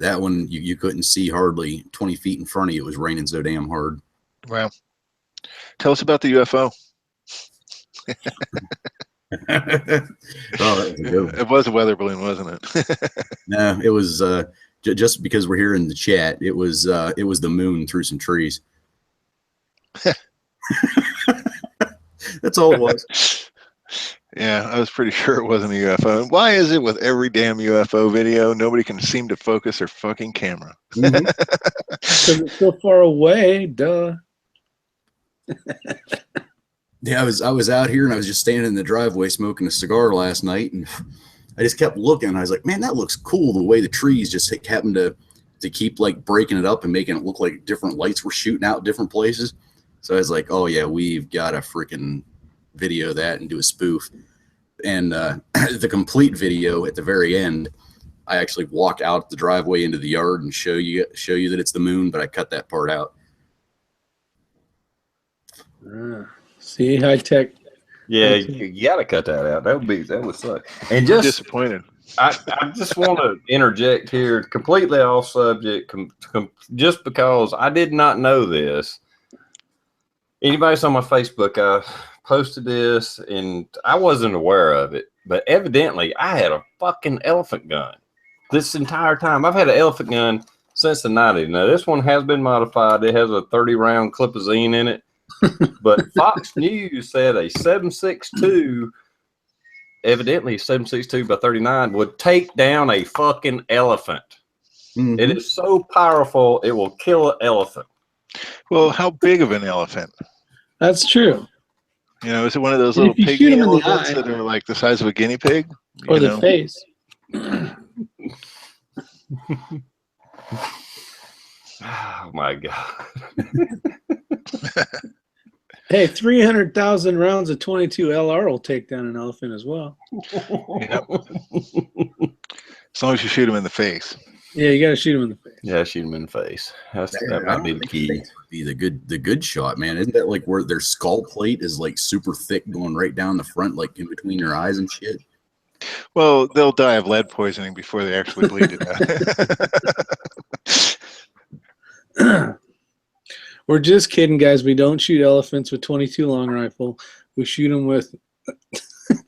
that one you couldn't see hardly 20 feet in front of you. It was raining so damn hard. Well, tell us about the UFO. It was a weather balloon, wasn't it? No, it was just because we're here in the chat. It was the moon through some trees. That's all it was. Yeah, I was pretty sure it wasn't a UFO. Why is it with every damn UFO video, nobody can seem to focus their fucking camera? Because it's so far away, duh. Yeah, I was out here and I was just standing in the driveway smoking a cigar last night, and I just kept looking. I was like, man, that looks cool. The way the trees just happened to keep like breaking it up and making it look like different lights were shooting out different places. So I was like, oh yeah, we've got to freaking video that and do a spoof. And the complete video at the very end, I actually walk out the driveway into the yard and show you that it's the moon, but I cut that part out. See, high tech. Yeah, you gotta cut that out. That would suck. And just disappointed. I just want to interject here, completely off subject, just because I did not know this. Anybody saw my Facebook? I posted this, and I wasn't aware of it. But evidently, I had a fucking elephant gun this entire time. I've had an elephant gun since the 90s. Now, this one has been modified. It has a 30-round clipazine in it. But Fox News said a 7.62, evidently 7.62 by 39, would take down a fucking elephant. Mm-hmm. It is so powerful, it will kill an elephant. Well, how big of an elephant? That's true. You know, is it one of those And little if you shoot pygmy 'em in the elephants eye- that are like the size of a guinea pig? Or You the know? face. Oh my God. Hey, 300,000 rounds of 22 LR will take down an elephant as well. Yep. As long as you shoot him in the face. Yeah, you got to shoot him in the face. Yeah, shoot him in the face. That I might don't be the think key. face would be the good shot, man. Isn't that like where their skull plate is like super thick going right down the front, like in between your eyes and shit? Well, they'll die of lead poisoning before they actually bleed to death. We're just kidding, guys. We don't shoot elephants with 22 long rifle. We shoot them with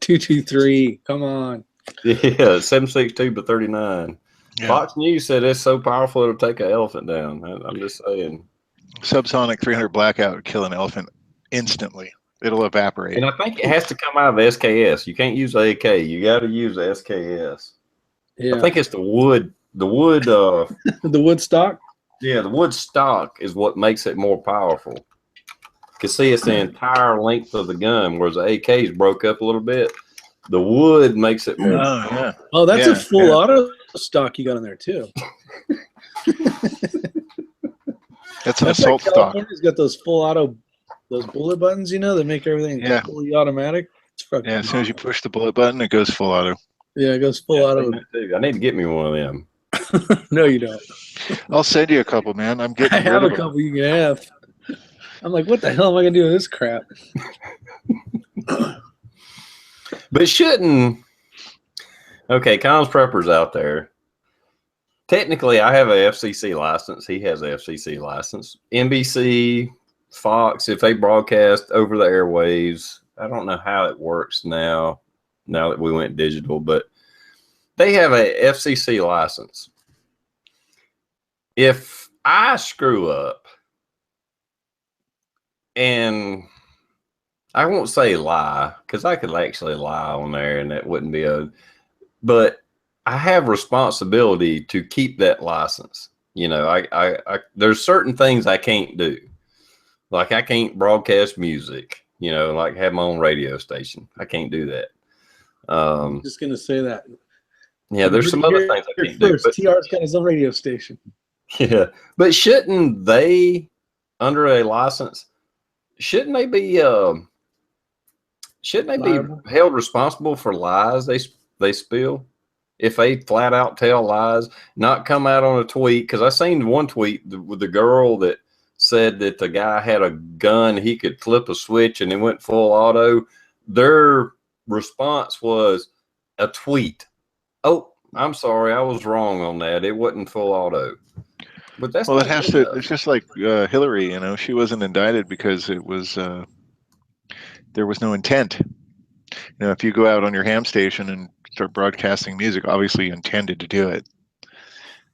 223. Come on. Yeah, 7.62 by 39. Yeah. Fox News said it's so powerful it'll take an elephant down. I'm just saying. Subsonic 300 blackout would kill an elephant instantly. It'll evaporate. And I think it has to come out of the SKS. You can't use the AK. You got to use the SKS. Yeah. I think it's the wood. The wood. The wood stock. Yeah, the wood stock is what makes it more powerful. You can see it's the entire length of the gun, whereas the AKs broke up a little bit. The wood makes it more. Oh, yeah. Oh, that's Yeah, a full yeah. auto stock you got in there too. That's an That's assault like stock. California's got those full auto, those bullet buttons, you know, that make everything Yeah. fully automatic. It's fucking Yeah, as soon as you push the bullet button, it goes full auto. yeah, it goes full Yeah, auto. I need to get me one of them. No, you don't. I'll send you a couple, man. I'm I getting have rid a of them. couple you can have. I'm like, what the hell am I gonna do with this crap? But shouldn't. Okay, Comms Prepper's out there. Technically, I have a FCC license. He has a FCC license. NBC, Fox, if they broadcast over the airwaves, I don't know how it works now that we went digital, but they have a FCC license. If I screw up, and I won't say lie, because I could actually lie on there and that wouldn't be but I have responsibility to keep that license. You know, I there's certain things I can't do. Like I can't broadcast music, you know, like have my own radio station. I can't do that. I'm just gonna say that. Yeah, there's some other things I can't do. First, TR's got his own radio station. Yeah, but shouldn't they, under a license, shouldn't they be Liable? held responsible for lies they spill? If they flat out tell lies, not come out on a tweet, because I seen one tweet with the girl that said that the guy had a gun, he could flip a switch and it went full auto. Their response was a tweet. Oh, I'm sorry, I was wrong on that. It wasn't full auto. But that's Well, it not has good to. enough. It's just like Hillary. You know, she wasn't indicted because it was there was no intent. You know, if you go out on your ham station and start broadcasting music, obviously you intended to do it.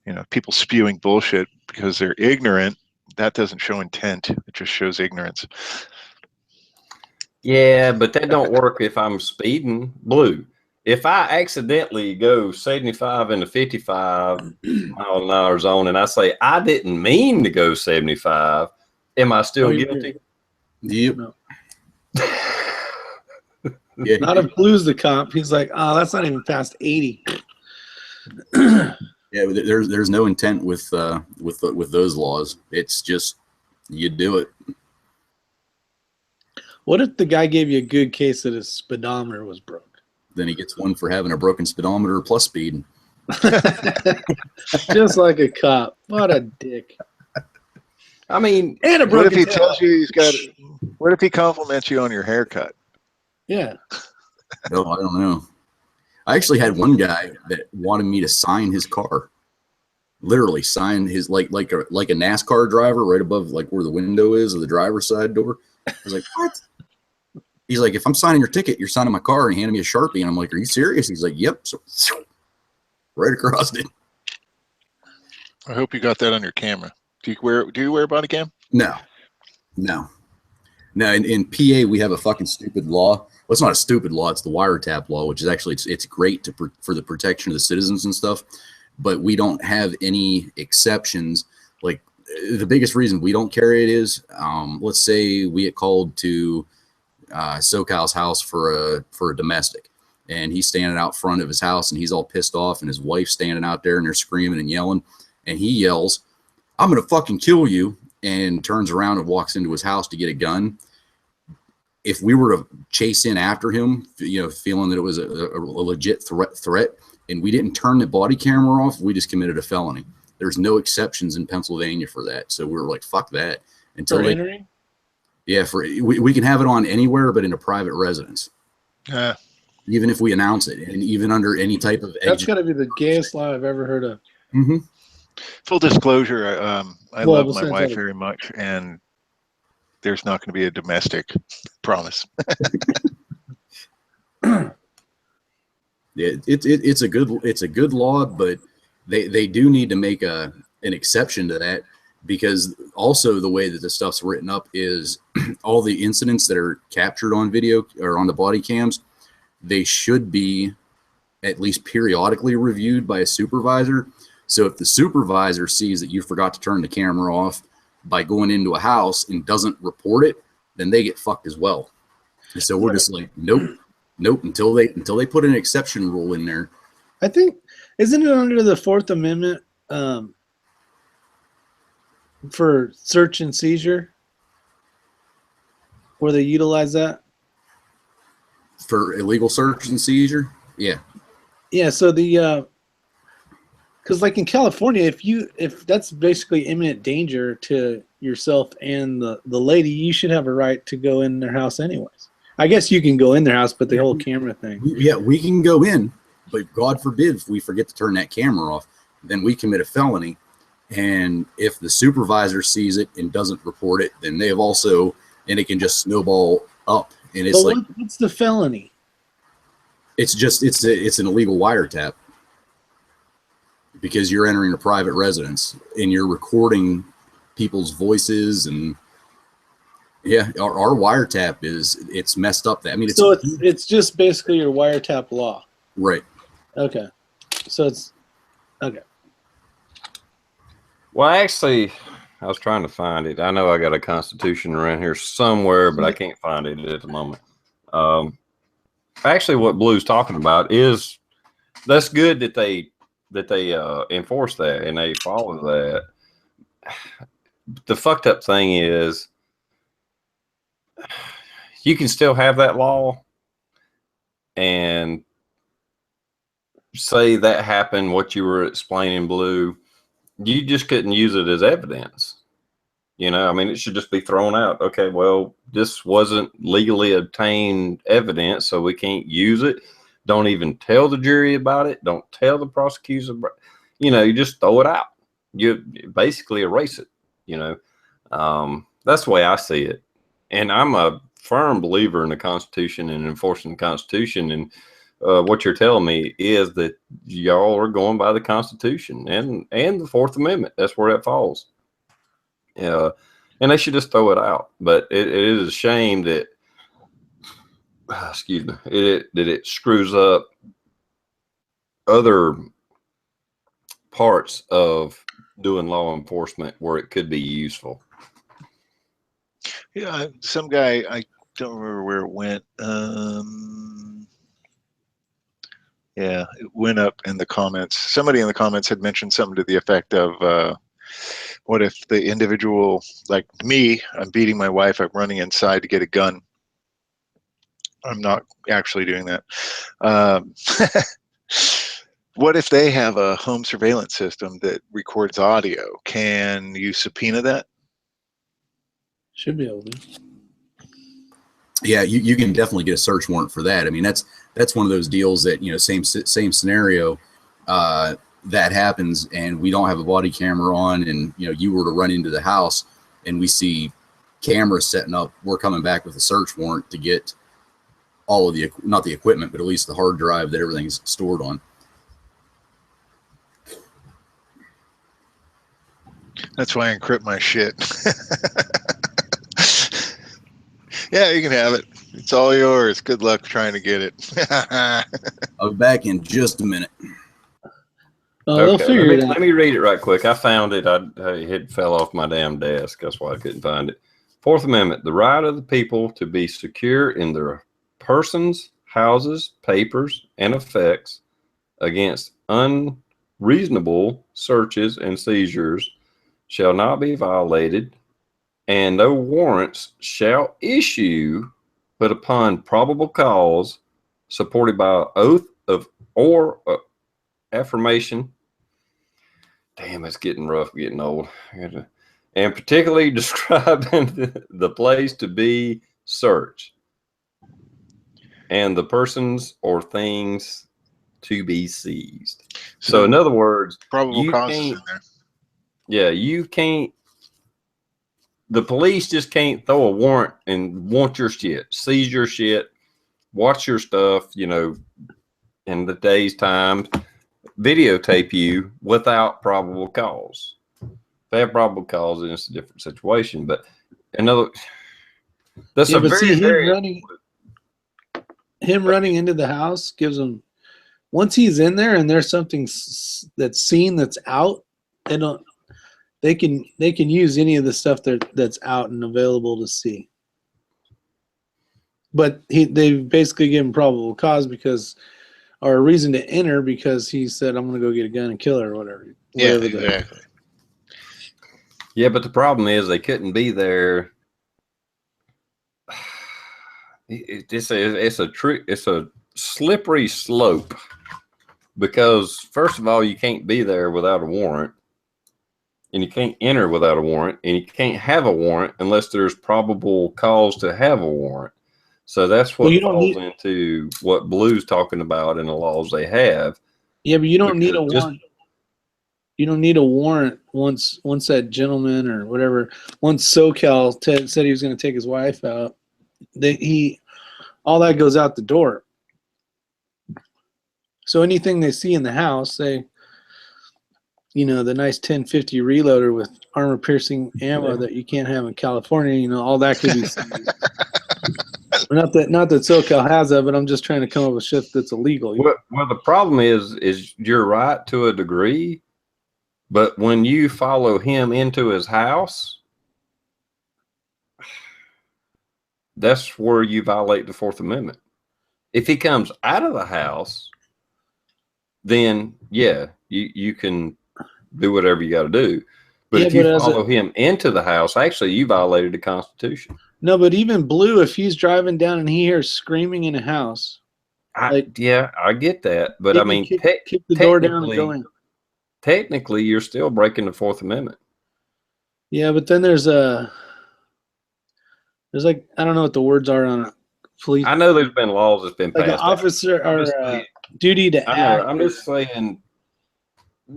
You know, people spewing bullshit because they're ignorant, that doesn't show intent. It just shows ignorance. Yeah, but that don't work if I'm speeding blue. If I accidentally go 75 in the 55 mile an hour zone and I say I didn't mean to go 75, am I still guilty? Yep. No. Yeah. Not if Blue's the cop. He's like, oh, that's not even past 80. Yeah, but there's no intent with those laws. It's just you do it. What if the guy gave you a good case that his speedometer was broke? Then he gets one for having a broken speedometer plus speed. Just like a cop. What a dick. I mean, And a What if broken he tail. tells you he's got? What if he compliments you on your haircut? Yeah. Oh, I don't know. I actually had one guy that wanted me to sign his car. Literally sign his like a NASCAR driver right above like where the window is of the driver's side door. I was like, what? He's like, if I'm signing your ticket, you're signing my car, and he handed me a Sharpie, and I'm like, are you serious? He's like, yep. So right across it. I hope you got that on your camera. Do you wear a body cam? No. In PA, we have a fucking stupid law. Well, it's not a stupid law. It's the wiretap law, which is actually, it's great for the protection of the citizens and stuff. But we don't have any exceptions. Like the biggest reason we don't carry it is, let's say we get called to SoCal's house for a domestic, and he's standing out front of his house, and he's all pissed off, and his wife's standing out there, and they're screaming and yelling, and he yells, "I'm gonna fucking kill you," and turns around and walks into his house to get a gun. If we were to chase in after him, feeling that it was a legit threat, and we didn't turn the body camera off, we just committed a felony. There's no exceptions in Pennsylvania for that. So we were like, fuck that. Until For entering? Yeah, we can have it on anywhere but in a private residence. Even if we announce it, and even under any type of That's got to be the gayest lie I've ever heard of. Mm-hmm. Full disclosure, I love my wife very much, and there's not going to be a domestic. Promise. Yeah, it's a good law, but they do need to make an exception to that, because also the way that the stuff's written up is all the incidents that are captured on video or on the body cams, they should be at least periodically reviewed by a supervisor. So if the supervisor sees that you forgot to turn the camera off by going into a house and doesn't report it, then they get fucked as well. And so we're just like, nope, until they put an exception rule in there. I think, isn't it under the Fourth Amendment for search and seizure where they utilize that? For illegal search and seizure? Yeah. Yeah, so because like in California, if that's basically imminent danger to yourself and the lady, you should have a right to go in their house anyways. I guess you can go in their house, but the whole camera thing. Yeah, we can go in, but God forbid if we forget to turn that camera off, then we commit a felony. And if the supervisor sees it and doesn't report it, then they have also, and it can just snowball up. And it's but what's the felony? It's an illegal wiretap, because you're entering a private residence and you're recording people's voices. And yeah, our wiretap it's messed up. I mean, it's just basically your wiretap law. Right. Okay. So it's okay. Well, actually, I was trying to find it. I know I got a Constitution around here somewhere, but I can't find it at the moment. Actually, what Blue's talking about is that's good that they enforce that and they follow that. The fucked up thing is, you can still have that law and say that happened, what you were explaining, Blue. You just couldn't use it as evidence. I mean, it should just be thrown out. Okay, well, this wasn't legally obtained evidence, so we can't use it. Don't even tell the jury about it. Don't tell the prosecutor about it. You just throw it out. You basically erase it. That's the way I see it. And I'm a firm believer in the Constitution and enforcing the Constitution. And what you're telling me is that y'all are going by the Constitution and the Fourth Amendment. That's where that falls. And they should just throw it out. But it is a shame that, excuse me, that it screws up other parts of doing law enforcement where it could be useful. Yeah, some guy, I don't remember where it went. Yeah, it went up in the comments. Somebody in the comments had mentioned something to the effect of, what if the individual, like me, I'm beating my wife, I'm running inside to get a gun, I'm not actually doing that. Um, what if they have a home surveillance system that records audio? Can you subpoena that? Should be able to. Yeah, you can definitely get a search warrant for that. I mean, that's one of those deals that, you know, same scenario, that happens, and we don't have a body camera on, and you know, you were to run into the house, and we see cameras setting up. We're coming back with a search warrant to get all of the, not the equipment, but at least the hard drive that everything's stored on. That's why I encrypt my shit. Yeah, you can have it. It's all yours. Good luck trying to get it. I'll be back in just a minute. Oh, they'll Okay, figure it out. let me read it right quick. I found it. It fell off my damn desk. That's why I couldn't find it. Fourth Amendment: the right of the people to be secure in their persons, houses, papers, and effects against unreasonable searches and seizures shall not be violated, and no warrants shall issue but upon probable cause supported by oath of or affirmation. Damn, it's getting rough, getting old. And particularly describing the place to be searched and the persons or things to be seized. So in other words, probable you causes can't, in there. yeah, you can't, the police just can't throw a warrant and want your shit, seize your shit, watch your stuff, you know, in the day's time, videotape you without probable cause. If they have probable cause, then it's a different situation. But another, that's Yeah, a but very, see, very him running into the house gives him, once he's in there and there's something that's seen that's out, they can use any of the stuff that's out and available to see. But they basically give him probable cause or a reason to enter because he said, I'm going to go get a gun and kill her or whatever. Yeah, exactly. Yeah, but the problem is they couldn't be there. It's a slippery slope because first of all, you can't be there without a warrant, and you can't enter without a warrant, and you can't have a warrant unless there's probable cause to have a warrant. So that's what falls into what Blue's talking about in the laws they have. Yeah, but you don't need a warrant. You don't need a warrant once that gentleman or whatever, once SoCal said he was going to take his wife out, all that goes out the door. So anything they see in the house, say, you know, the nice 1050 reloader with armor-piercing ammo that you can't have in California, you know, all that could be seized. Not that SoCal has that, but I'm just trying to come up with shit that's illegal. Well, the problem is you're right to a degree, but when you follow him into his house, that's where you violate the Fourth Amendment. If he comes out of the house, then yeah, you can do whatever you got to do. But if you follow him into the house, actually you violated the Constitution. No, but even Blue, if he's driving down and he hears screaming in a house, I get that, but I mean, kick the door down and go in. Technically, you're still breaking the Fourth Amendment. Yeah, but then there's like, I don't know what the words are on a police. I know there's been laws that's been like passed. An officer or duty to act. I know. I'm just saying,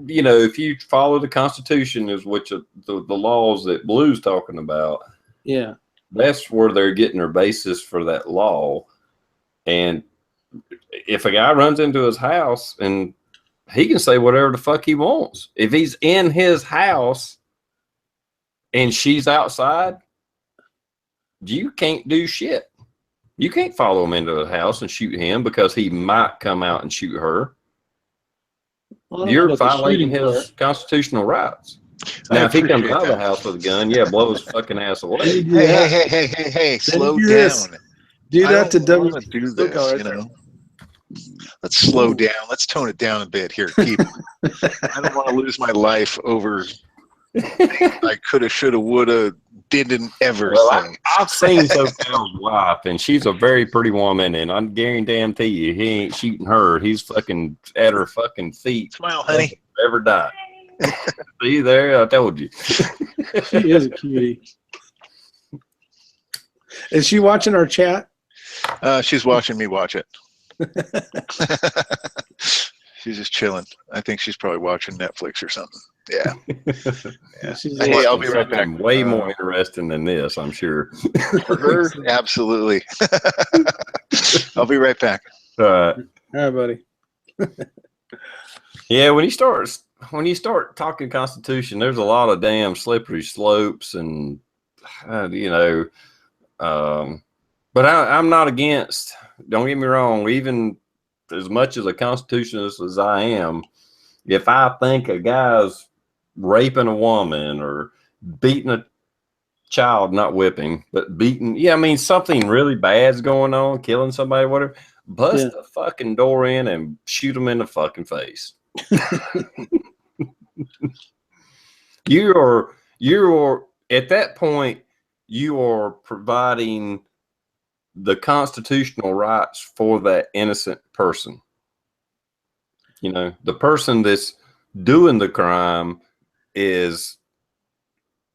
you know, if you follow the Constitution, is which the laws that Blue's talking about. Yeah. That's where they're getting their basis for that law. And if a guy runs into his house, and he can say whatever the fuck he wants. If he's in his house and she's outside, you can't do shit. You can't follow him into the house and shoot him because he might come out and shoot her. Well, you're violating his constitutional rights. Now, if he comes out of the house with a gun, yeah, blow his fucking ass away. Hey, slow down. Do that to do this, you know. Let's slow down. Let's tone it down a bit here, people. I don't want to lose my life over I coulda, shoulda, woulda, didn't ever Well, say. I've seen SoCal's wife, and she's a very pretty woman, and I guarantee you, he ain't shooting her. He's fucking at her fucking feet. Smile, honey. Ever die. See there? I told you. She is a cutie. Is she watching our chat? She's watching me watch it. She's just chilling. I think she's probably watching Netflix or something. Yeah. Yeah. Hey, I'll be right back. Way more interesting than this, I'm sure. For her, absolutely. I'll be right back. All right. All right, buddy. Yeah, when you start talking Constitution, there's a lot of damn slippery slopes, and but I'm not against. Don't get me wrong. Even as much as a constitutionalist as I am, if I think a guy's raping a woman or beating a child, not whipping, but beating, I mean, something really bad's going on, killing somebody, whatever, bust the fucking door in and shoot them in the fucking face. You're at that point, you are providing the constitutional rights for that innocent person. You know, the person that's doing the crime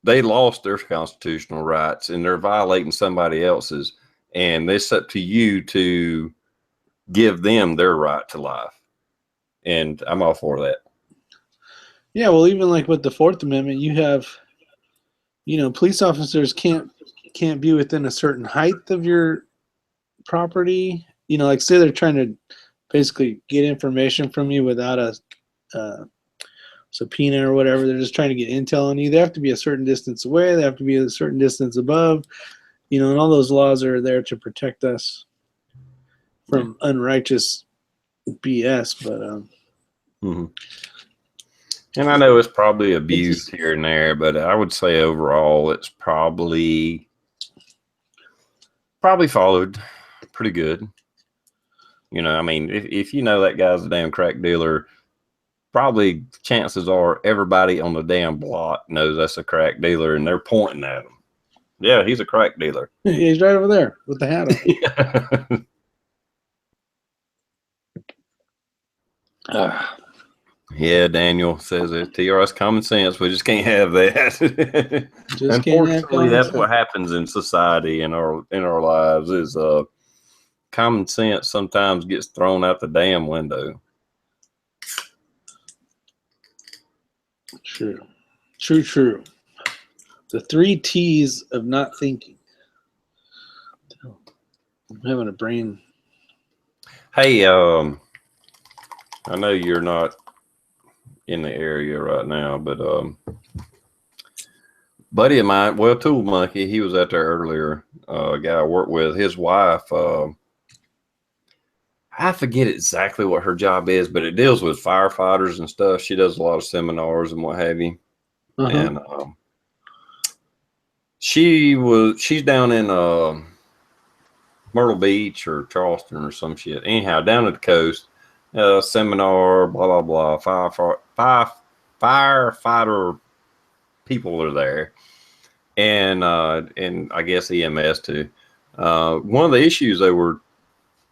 they lost their constitutional rights and they're violating somebody else's, and it's up to you to give them their right to life. And I'm all for that. Yeah, well, even like with the Fourth Amendment, you have, police officers can't be within a certain height of your property. Like say they're trying to basically get information from you without a subpoena or whatever. They're just trying to get intel on you. They have to be a certain distance away. They have to be a certain distance above, and all those laws are there to protect us from unrighteous BS. But and I know it's probably abused here and there, but I would say overall it's probably followed pretty good. I mean, if you know that guy's a damn crack dealer, probably chances are everybody on the damn block knows that's a crack dealer, and they're pointing at him. Yeah, he's a crack dealer. He's right over there with the hat on. Yeah, Daniel says it. TRS common sense. We just can't have that. Unfortunately, that's what happens in society in our lives. Is common sense sometimes gets thrown out the damn window. True. The 3 T's of not thinking. I'm having a brain. Hey, I know you're not in the area right now, but buddy of mine, Tool Monkey, he was out there earlier. A guy I work with, his wife, I forget exactly what her job is, but it deals with firefighters and stuff. She does a lot of seminars and what have you. And she's down in Myrtle Beach or Charleston or some shit. Anyhow, down at the coast, seminar, blah blah blah. Firefighter people are there, and I guess EMS too. One of the issues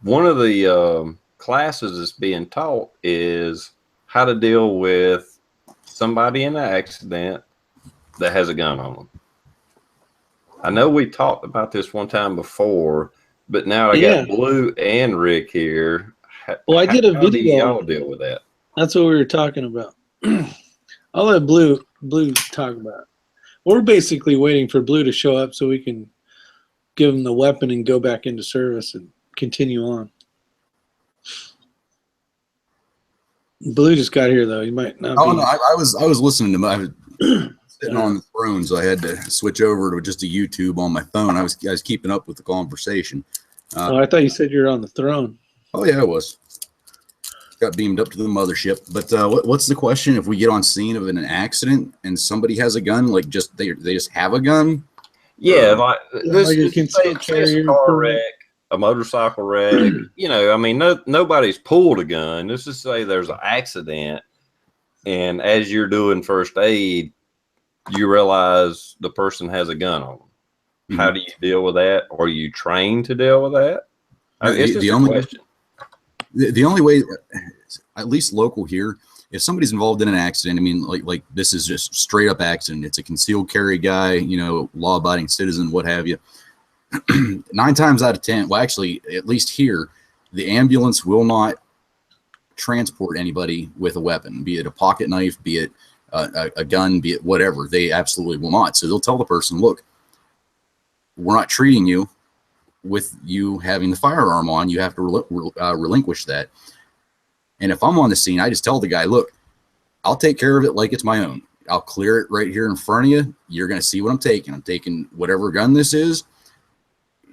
one of the classes that's being taught is how to deal with somebody in an accident that has a gun on them. I know we talked about this one time before, but now I got Blue and Rick here. Well, I did a video. How do y'all deal with that? That's what we were talking about. I'll let Blue talk about it. We're basically waiting for Blue to show up so we can give him the weapon and go back into service and continue on. Blue just got here though. He might not. Oh no, I was listening to him. I was sitting on the throne, so I had to switch over to just a YouTube on my phone. I was keeping up with the conversation. I thought you said you were on the throne. Oh yeah, I was. Got beamed up to the mothership. But what's the question? If we get on scene of an accident and somebody has a gun, like they just have a gun? Yeah, like this say a car wreck, a motorcycle wreck. I mean, nobody's pulled a gun. Let's just say there's an accident, and as you're doing first aid, you realize the person has a gun on them. How do you deal with that? Or are you trained to deal with that? It's just a question. The only way, at least local here, if somebody's involved in an accident, I mean, like this is just straight up accident. It's a concealed carry guy, you know, law abiding citizen, what have you. 9 times out of 10, well, actually, at least here, the ambulance will not transport anybody with a weapon, be it a pocket knife, be it a gun, be it whatever. They absolutely will not. So they'll tell the person, look, we're not treating you with you having the firearm on. You have to relinquish that. And if I'm on the scene, I just tell the guy, look, I'll take care of it like it's my own. I'll clear it right here in front of you. You're going to see what I'm taking. I'm taking whatever gun this is.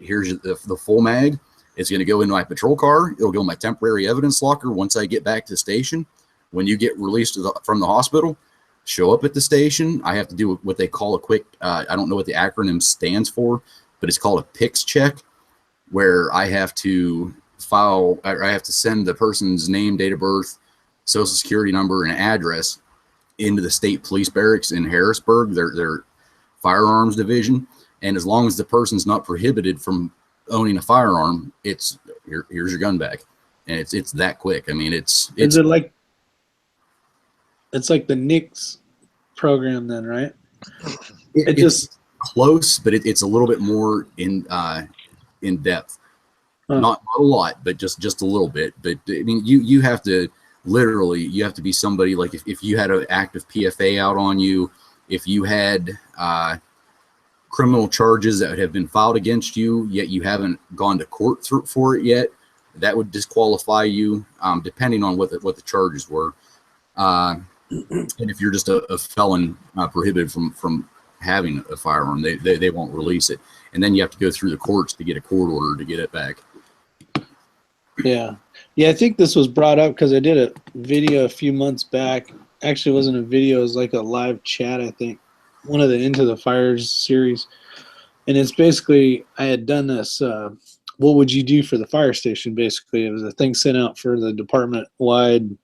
Here's the full mag. It's going to go into my patrol car. It'll go in my temporary evidence locker once I get back to the station. When you get released from the hospital, show up at the station. I have to do what they call a quick, I don't know what the acronym stands for, but it's called a PICS check, where I have to send the person's name, date of birth, social security number, and address into the state police barracks in Harrisburg, their firearms division. And as long as the person's not prohibited from owning a firearm, here's your gun back. And it's that quick. I mean, it's like the NICS program then, right? It's just close, but it's a little bit more in depth. Huh. Not a lot, but just a little bit. But I mean, you have to be somebody, like if you had an active PFA out on you, if you had criminal charges that have been filed against you, yet you haven't gone to court for it yet, that would disqualify you, depending on what the charges were. And if you're just a felon prohibited from having a firearm, they won't release it. And then you have to go through the courts to get a court order to get it back. Yeah. I think this was brought up because I did a video a few months back. Actually, it wasn't a video. It was like a live chat, I think. One of the Into the Fires series. And it's basically, I had done this, what would you do for the fire station, basically. It was a thing sent out for the department-wide.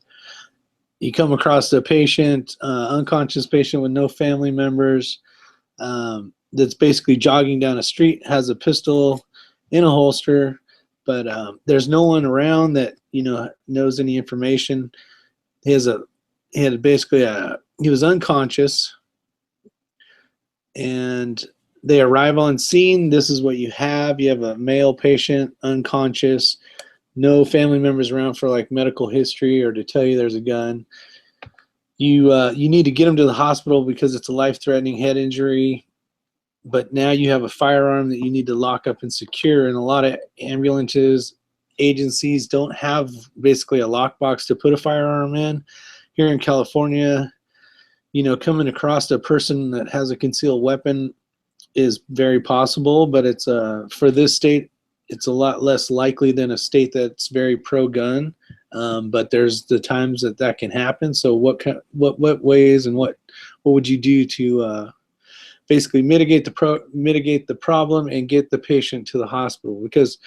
You come across a patient, unconscious patient with no family members, that's basically jogging down a street, has a pistol in a holster, but there's no one around that knows any information. He was unconscious, and they arrive on scene. This is what you have. You have a male patient, unconscious, no family members around for like medical history or to tell you there's a gun. You need to get him to the hospital because it's a life-threatening head injury. But now you have a firearm that you need to lock up and secure, and a lot of ambulances, agencies don't have basically a lockbox to put a firearm in. Here in California, coming across a person that has a concealed weapon is very possible, but it's for this state, it's a lot less likely than a state that's very pro-gun. But there's the times that can happen. So what ways and what would you do to basically mitigate the problem and get the patient to the hospital? Because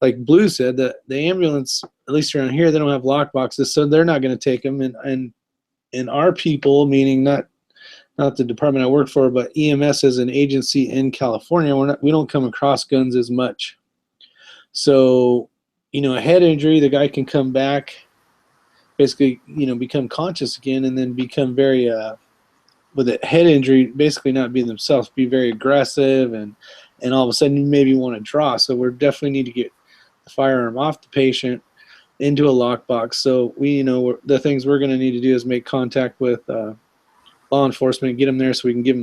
like Blue said, the ambulance, at least around here, they don't have lock boxes, so they're not going to take them. And our people, meaning not the department I work for, but EMS as an agency in California, we don't come across guns as much. So, a head injury, the guy can come back, basically, become conscious again, and then become very with a head injury, basically not be themselves, be very aggressive, and all of a sudden you maybe want to draw. So we definitely need to get the firearm off the patient into a lockbox. So the things we're going to need to do is make contact with law enforcement, get them there so we can give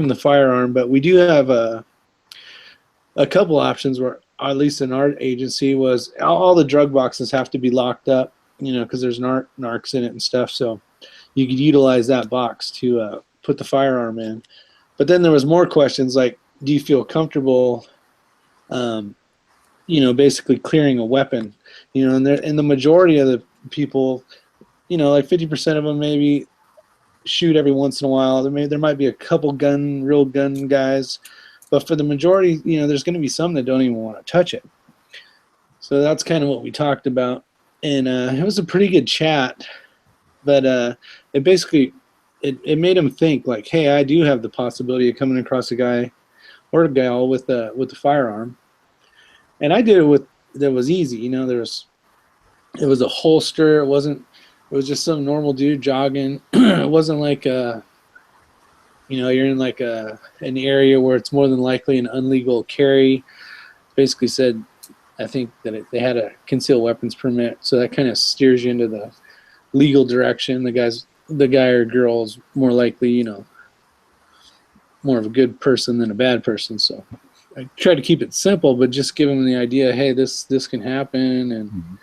them the firearm. But we do have a couple options where, at least in our agency, was all the drug boxes have to be locked up, because there's narcs in it and stuff. So you could utilize that box to put the firearm in. But then there was more questions like, do you feel comfortable, basically clearing a weapon? And the majority of the people, like 50% of them maybe shoot every once in a while. There might be a couple real gun guys, but for the majority, there's going to be some that don't even want to touch it. So that's kind of what we talked about. And it was a pretty good chat. But it basically, it made him think like, hey, I do have the possibility of coming across a guy or a gal with a firearm, and I did it with that was easy. You know, it was a holster. It was just some normal dude jogging. It wasn't like you're in like an area where it's more than likely an unlegal carry. Basically said, I think that they had a concealed weapons permit, so that kind of steers you into the legal direction. The guy or girl is more likely, more of a good person than a bad person. So I try to keep it simple, but just give them the idea, hey, this can happen, and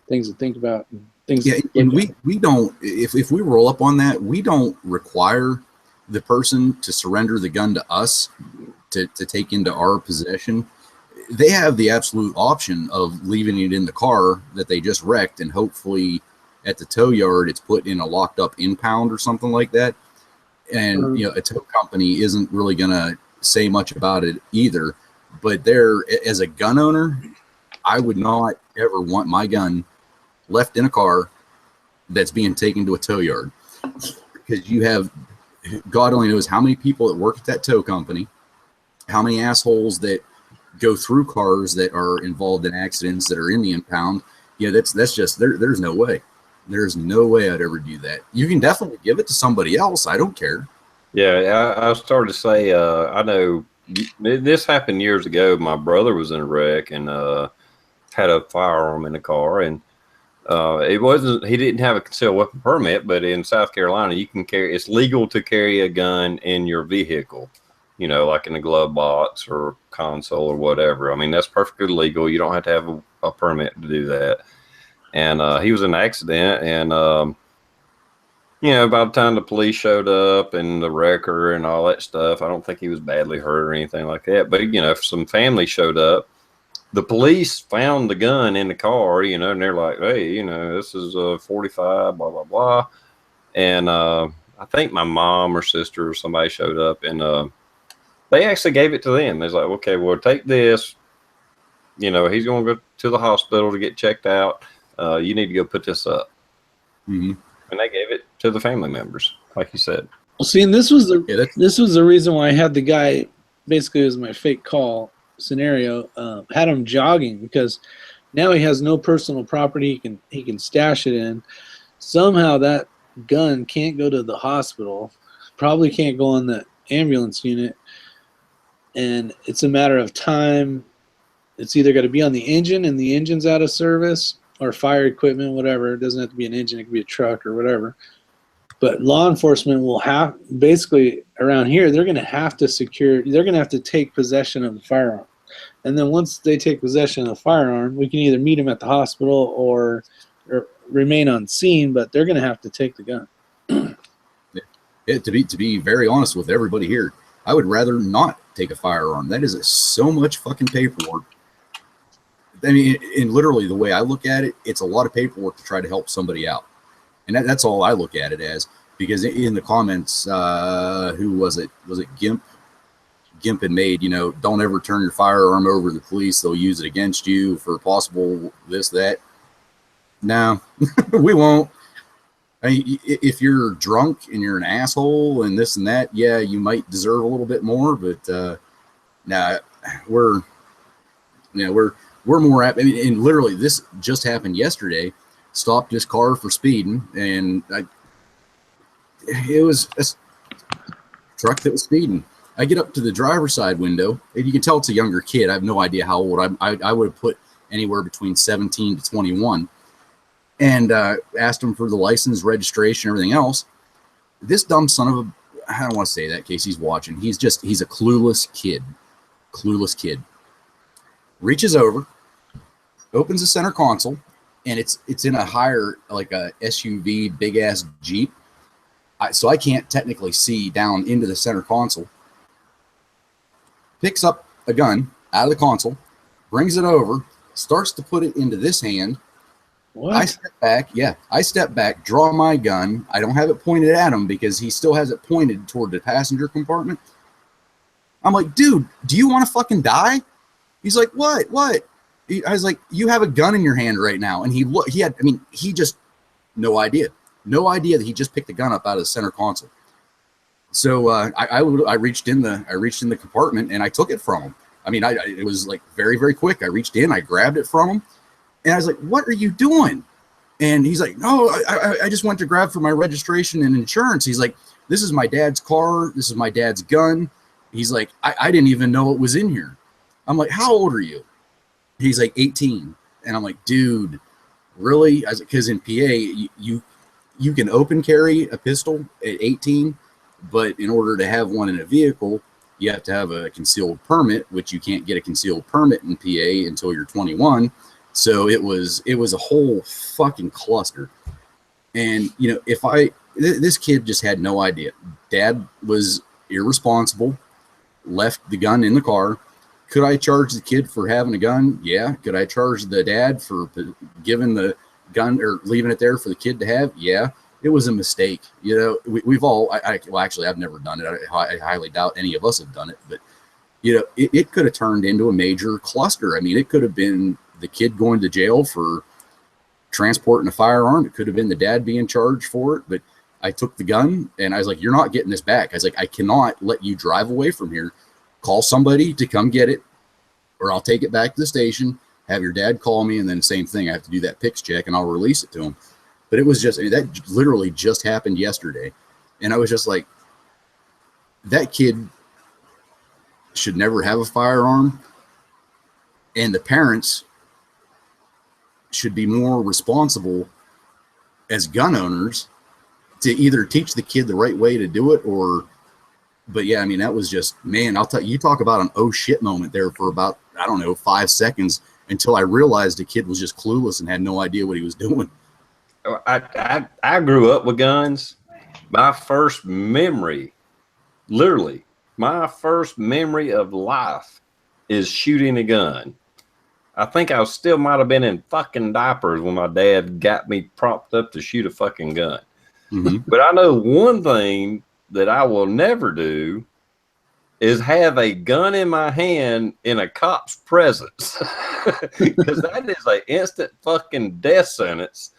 things to think about. And things. Yeah, and we don't. If we roll up on that, we don't require the person to surrender the gun to us to take into our possession. They have the absolute option of leaving it in the car that they just wrecked, and hopefully at the tow yard it's put in a locked up impound or something like that. And a tow company isn't really gonna say much about it either. But as a gun owner, I would not ever want my gun left in a car that's being taken to a tow yard, because you have, God only knows how many people that work at that tow company, how many assholes that go through cars that are involved in accidents that are in the impound. That's just there's no way. There's no way I'd ever do that. You can definitely give it to somebody else. I don't care. Yeah, I started to say, I know this happened years ago. My brother was in a wreck and had a firearm in the car, and he didn't have a concealed weapon permit, but in South Carolina, it's legal to carry a gun in your vehicle, like in a glove box or console or whatever. I mean, that's perfectly legal. You don't have to have a permit to do that. And he was in an accident, and by the time the police showed up and the wrecker and all that stuff, I don't think he was badly hurt or anything like that. But if some family showed up, the police found the gun in the car, and they're like, hey, this is a 45, blah, blah, blah. And I think my mom or sister or somebody showed up, and they actually gave it to them. They was like, okay, well, take this. He's going to go to the hospital to get checked out. You need to go put this up. Mm-hmm. And they gave it to the family members, like you said. Well, see, and this was the reason why I had the guy, basically it was my fake call scenario, had him jogging, because now he has no personal property he can stash it in. Somehow that gun can't go to the hospital, probably can't go on the ambulance unit, and it's a matter of time. It's either got to be on the engine and the engine's out of service, or fire equipment, whatever. It doesn't have to be an engine, it could be a truck or whatever. But law enforcement will have, basically around here, they're going to have to take possession of the firearm. And then once they take possession of the firearm, we can either meet them at the hospital or remain on scene, but they're going to have to take the gun. To be very honest with everybody here, I would rather not take a firearm. That is so much fucking paperwork. I mean, and literally the way I look at it, it's a lot of paperwork to try to help somebody out. And that's all I look at it as, because in the comments, who was it? Was it Gimp? Gimp had made, don't ever turn your firearm over to the police. They'll use it against you for possible this, that. No, we won't. I mean, if you're drunk and you're an asshole and this and that, yeah, you might deserve a little bit more. But we're more apt. I mean, and literally, this just happened yesterday. Stopped this car for speeding, and it was a truck that was speeding. I get up to the driver's side window, and you can tell it's a younger kid. I have no idea how old. I would have put anywhere between 17 to 21, and asked him for the license, registration, everything else. This dumb son of a, I don't want to say that in case he's watching. He's a clueless kid. Clueless kid. Reaches over, opens the center console, and it's in a higher, like a SUV, big ass Jeep. So I can't technically see down into the center console. Picks up a gun out of the console, brings it over, starts to put it into this hand. What? I step back, draw my gun. I don't have it pointed at him because he still has it pointed toward the passenger compartment. I'm like, dude, do you want to fucking die? He's like, what? I was like, you have a gun in your hand right now. And he just, no idea that he just picked the gun up out of the center console. So I reached in the compartment and I took it from him. I mean, it was like very, very quick. I reached in, I grabbed it from him, and I was like, "What are you doing?" And he's like, "No, I just went to grab for my registration and insurance." He's like, "This is my dad's car. This is my dad's gun." He's like, I didn't even know it was in here. I'm like, "How old are you?" He's like, 18. And I'm like, "Dude, really?" Because in PA, you can open carry a pistol at 18, but in order to have one in a vehicle, you have to have a concealed permit, which you can't get a concealed permit in PA until you're 21. So it was a whole fucking cluster. And this kid just had no idea. Dad was irresponsible, left the gun in the car. Could I charge the kid for having a gun? Yeah. Could I charge the dad for giving the gun or leaving it there for the kid to have? Yeah. It was a mistake. We've all, well, actually, I've never done it. I highly doubt any of us have done it, but it could have turned into a major cluster. I mean, it could have been the kid going to jail for transporting a firearm. It could have been the dad being charged for it, but I took the gun and I was like, "You're not getting this back." I was like, "I cannot let you drive away from here. Call somebody to come get it, or I'll take it back to the station, have your dad call me, and then same thing. I have to do that PICS check and I'll release it to him." But it was just, that literally just happened yesterday. And I was just like, that kid should never have a firearm. And the parents should be more responsible as gun owners to either teach the kid the right way to do it but yeah, I mean, that was just, man, I'll tell you, talk about an oh shit moment there for about, I don't know, 5 seconds until I realized the kid was just clueless and had no idea what he was doing. I grew up with guns. My first memory, literally, my first memory of life is shooting a gun. I think I still might have been in fucking diapers when my dad got me propped up to shoot a fucking gun. Mm-hmm. But I know one thing that I will never do is have a gun in my hand in a cop's presence, because that is an instant fucking death sentence.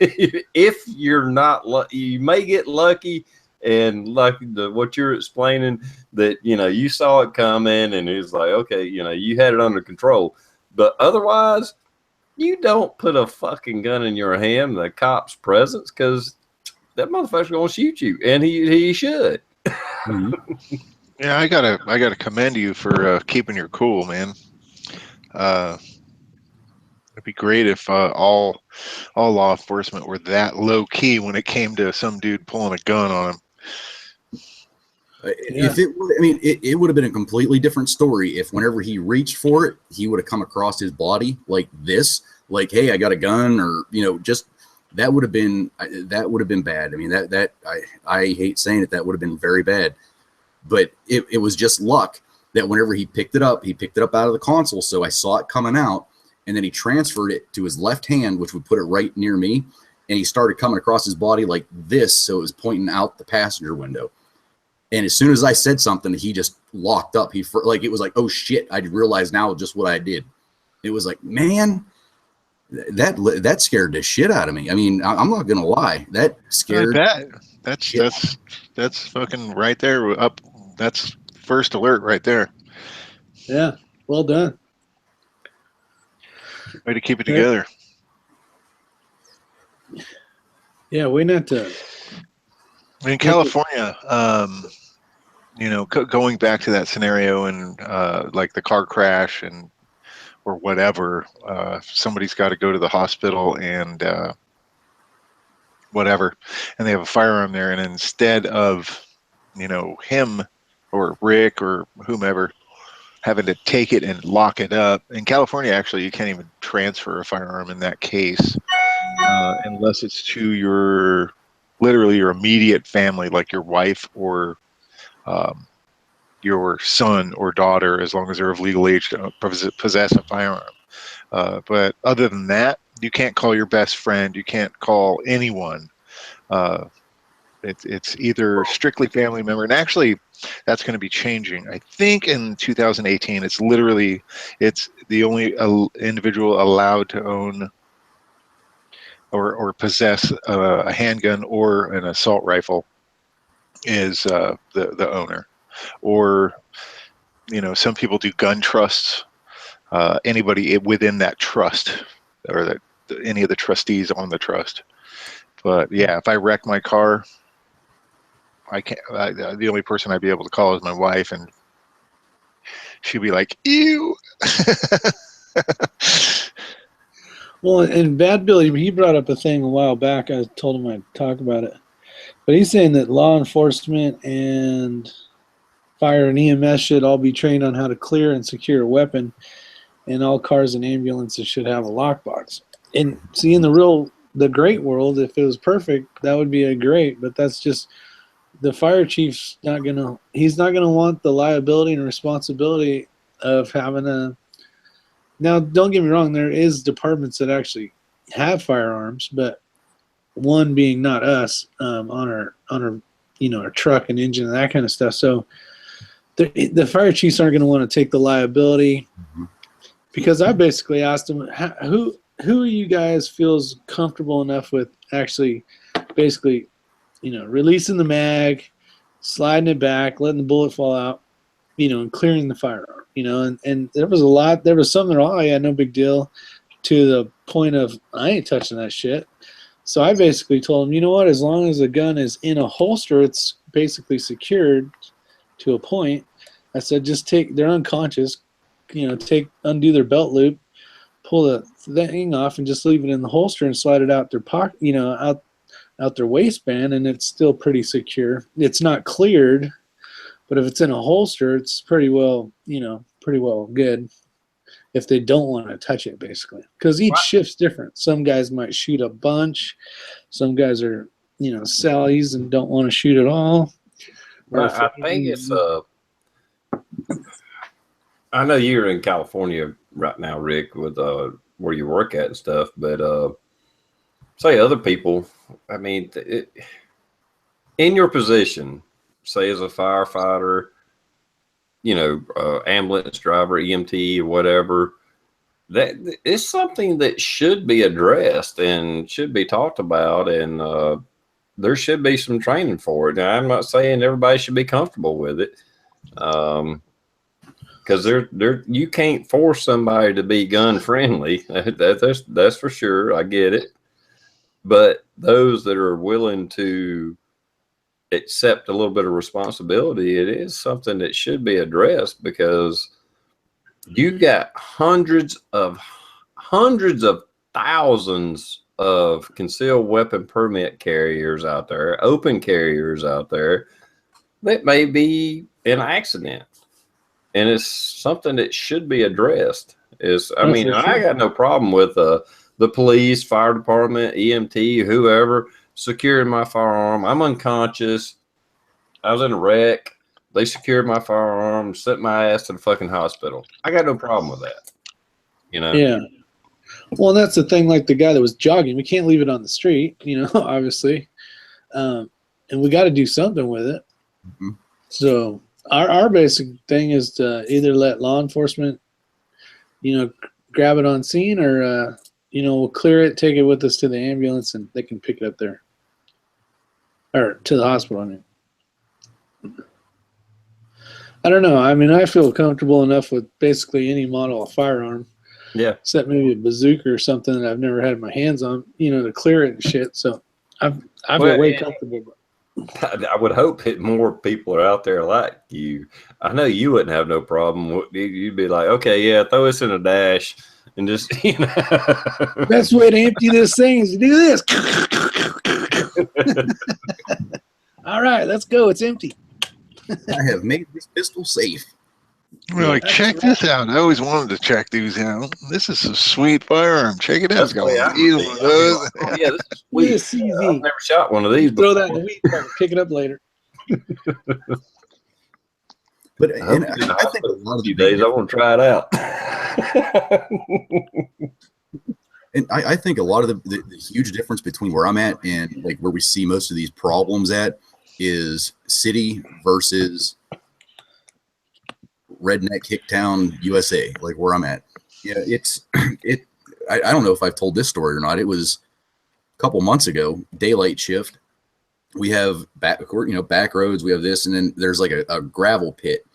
If you're not lucky, you may get lucky, and like what you're explaining, that you saw it coming and it was like, okay, you had it under control. But otherwise, you don't put a fucking gun in your hand in the cop's presence, because that motherfucker's gonna shoot you, and he should. Mm-hmm. Yeah, I gotta commend you for keeping your cool, man. It'd be great if all law enforcement were that low key when it came to some dude pulling a gun on him. If it were, I mean, it would have been a completely different story if whenever he reached for it, he would have come across his body like this, like, "Hey, I got a gun," or just that would have been bad. I mean, I hate saying it, that would have been very bad. But it was just luck that whenever he picked it up out of the console. So I saw it coming out, and then he transferred it to his left hand, which would put it right near me. And he started coming across his body like this. So it was pointing out the passenger window. And as soon as I said something, he just locked up. It was like, oh shit, I realized now just what I did. It was like, man, that scared the shit out of me. I mean, I'm not going to lie. That scared. That's fucking right there up. That's first alert right there. Yeah. Well done. Way to keep it together. Yeah, we need to. In California, going back to that scenario and like the car crash or whatever, somebody's got to go to the hospital and whatever, and they have a firearm there, and instead of him or Rick or whomever having to take it and lock it up, in California actually you can't even transfer a firearm in that case unless it's to literally your immediate family, like your wife or your son or daughter, as long as they're of legal age to possess a firearm. But other than that, you can't call your best friend, you can't call anyone. It's either strictly family member, and actually that's going to be changing. I think in 2018, it's the only individual allowed to own or possess a handgun or an assault rifle is the owner, or some people do gun trusts. Anybody within that trust, or that any of the trustees on the trust. But yeah, if I wreck my car, I can't. The only person I'd be able to call is my wife, and she'd be like, "Ew." Well, and Bad Billy, he brought up a thing a while back. I told him I'd talk about it. But he's saying that law enforcement and fire and EMS should all be trained on how to clear and secure a weapon, and all cars and ambulances should have a lockbox. And see, in the great world, if it was perfect, that would be a great, but that's just the fire chief's he's not gonna want the liability and responsibility of having a. Now, don't get me wrong, there is departments that actually have firearms, but one being not us, on our our truck and engine and that kind of stuff. So the fire chiefs aren't going to want to take the liability, because I basically asked them, who of you guys feels comfortable enough with actually basically releasing the mag, sliding it back, letting the bullet fall out, and clearing the firearm, and there was some that are, oh yeah, no big deal, to the point of, I ain't touching that shit. So I basically told him, you know what, as long as the gun is in a holster, it's basically secured to a point. I said, just they're unconscious, undo their belt loop, pull the thing off, and just leave it in the holster and slide it out their pocket, out their waistband, and it's still pretty secure. It's not cleared, but if it's in a holster, it's pretty well good if they don't want to touch it, basically. Because each shift's different. Some guys might shoot a bunch. Some guys are, Sallies and don't want to shoot at all. I think it's I know you're in California right now, Rick, with where you work at and stuff, but say other people, I mean, in your position, say as a firefighter, ambulance driver, EMT, or whatever, that is something that should be addressed and should be talked about, and there should be some training for it. Now, I'm not saying everybody should be comfortable with it, because you can't force somebody to be gun friendly. That's for sure. I get it, but those that are willing to accept a little bit of responsibility, it is something that should be addressed, because you got hundreds of thousands of concealed weapon permit carriers out there, open carriers out there, that may be an accident, and it's something that should be addressed. I got no problem with the police, fire department, EMT, whoever, securing my firearm. I'm unconscious. I was in a wreck. They secured my firearm, sent my ass to the fucking hospital. I got no problem with that. Yeah. Well, that's the thing. Like the guy that was jogging, we can't leave it on the street. Obviously, and we got to do something with it. Mm-hmm. So our basic thing is to either let law enforcement, grab it on scene, or we'll clear it, take it with us to the ambulance, and they can pick it up there. Or to the hospital, I mean. I don't know. I mean, I feel comfortable enough with basically any model of firearm. Yeah. Except maybe a bazooka or something that I've never had my hands on, to clear it and shit. So I feel way comfortable. I would hope that more people are out there like you. I know you wouldn't have no problem. You'd be like, okay, yeah, throw us in a dash and just, Best way to empty this thing is to do this. All right, let's go. It's empty. I have made this pistol safe. We're like, check this out. I always wanted to check these out. This is a sweet firearm. Check it out. It's got one of these. Oh, yeah, this is sweet. I've never shot one of these before. Throw that in the wheat cart, pick it up later. But I think a lot of the days I want to try it out. And I think a lot of the huge difference between where I'm at and like where we see most of these problems at is city versus redneck hicktown USA, like where I'm at. Yeah, I don't know if I've told this story or not. It was a couple months ago, daylight shift. we have back roads. We have this, and then there's like a gravel pit,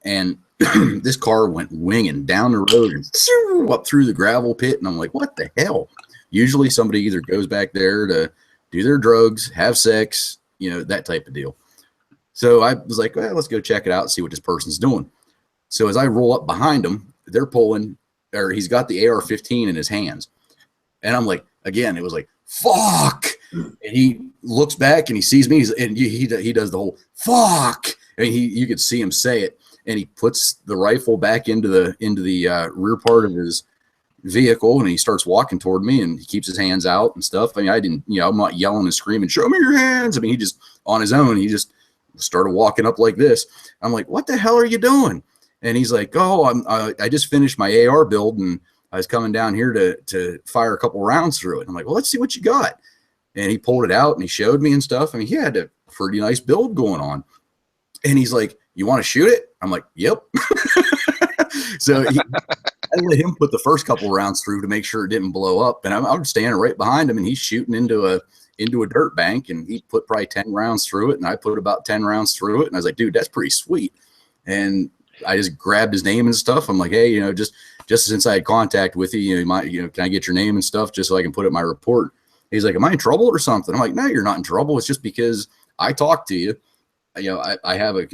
and this car went winging down the road and up through the gravel pit, and I'm like, what the hell? Usually somebody either goes back there to do their drugs, have sex, that type of deal. So I was like, well, let's go check it out and see what this person's doing. So as I roll up behind him, they're pulling, or he's got the AR-15 in his hands. And I'm like, again, it was like, fuck. And he looks back and he sees me, and he does the whole fuck. And you could see him say it. And he puts the rifle back into the rear part of his vehicle, and he starts walking toward me, and he keeps his hands out and stuff. I mean, I didn't, I'm not yelling and screaming, show me your hands. I mean, he just on his own, he just started walking up like this. I'm like, what the hell are you doing? And he's like, oh, I just finished my AR build, and I was coming down here to fire a couple rounds through it. I'm like, well, let's see what you got. And he pulled it out and he showed me and stuff. I mean, he had a pretty nice build going on. And he's like, you want to shoot it? I'm like, yep. So I let him put the first couple rounds through to make sure it didn't blow up. And I'm standing right behind him, and he's shooting into a dirt bank, and he put probably 10 rounds through it. And I put about 10 rounds through it. And I was like, dude, that's pretty sweet. And I just grabbed his name and stuff. I'm like, hey, just since I had contact with you, can I get your name and stuff just so I can put it in my report? He's like, am I in trouble or something? I'm like, no, you're not in trouble. It's just because I talked to you. I have a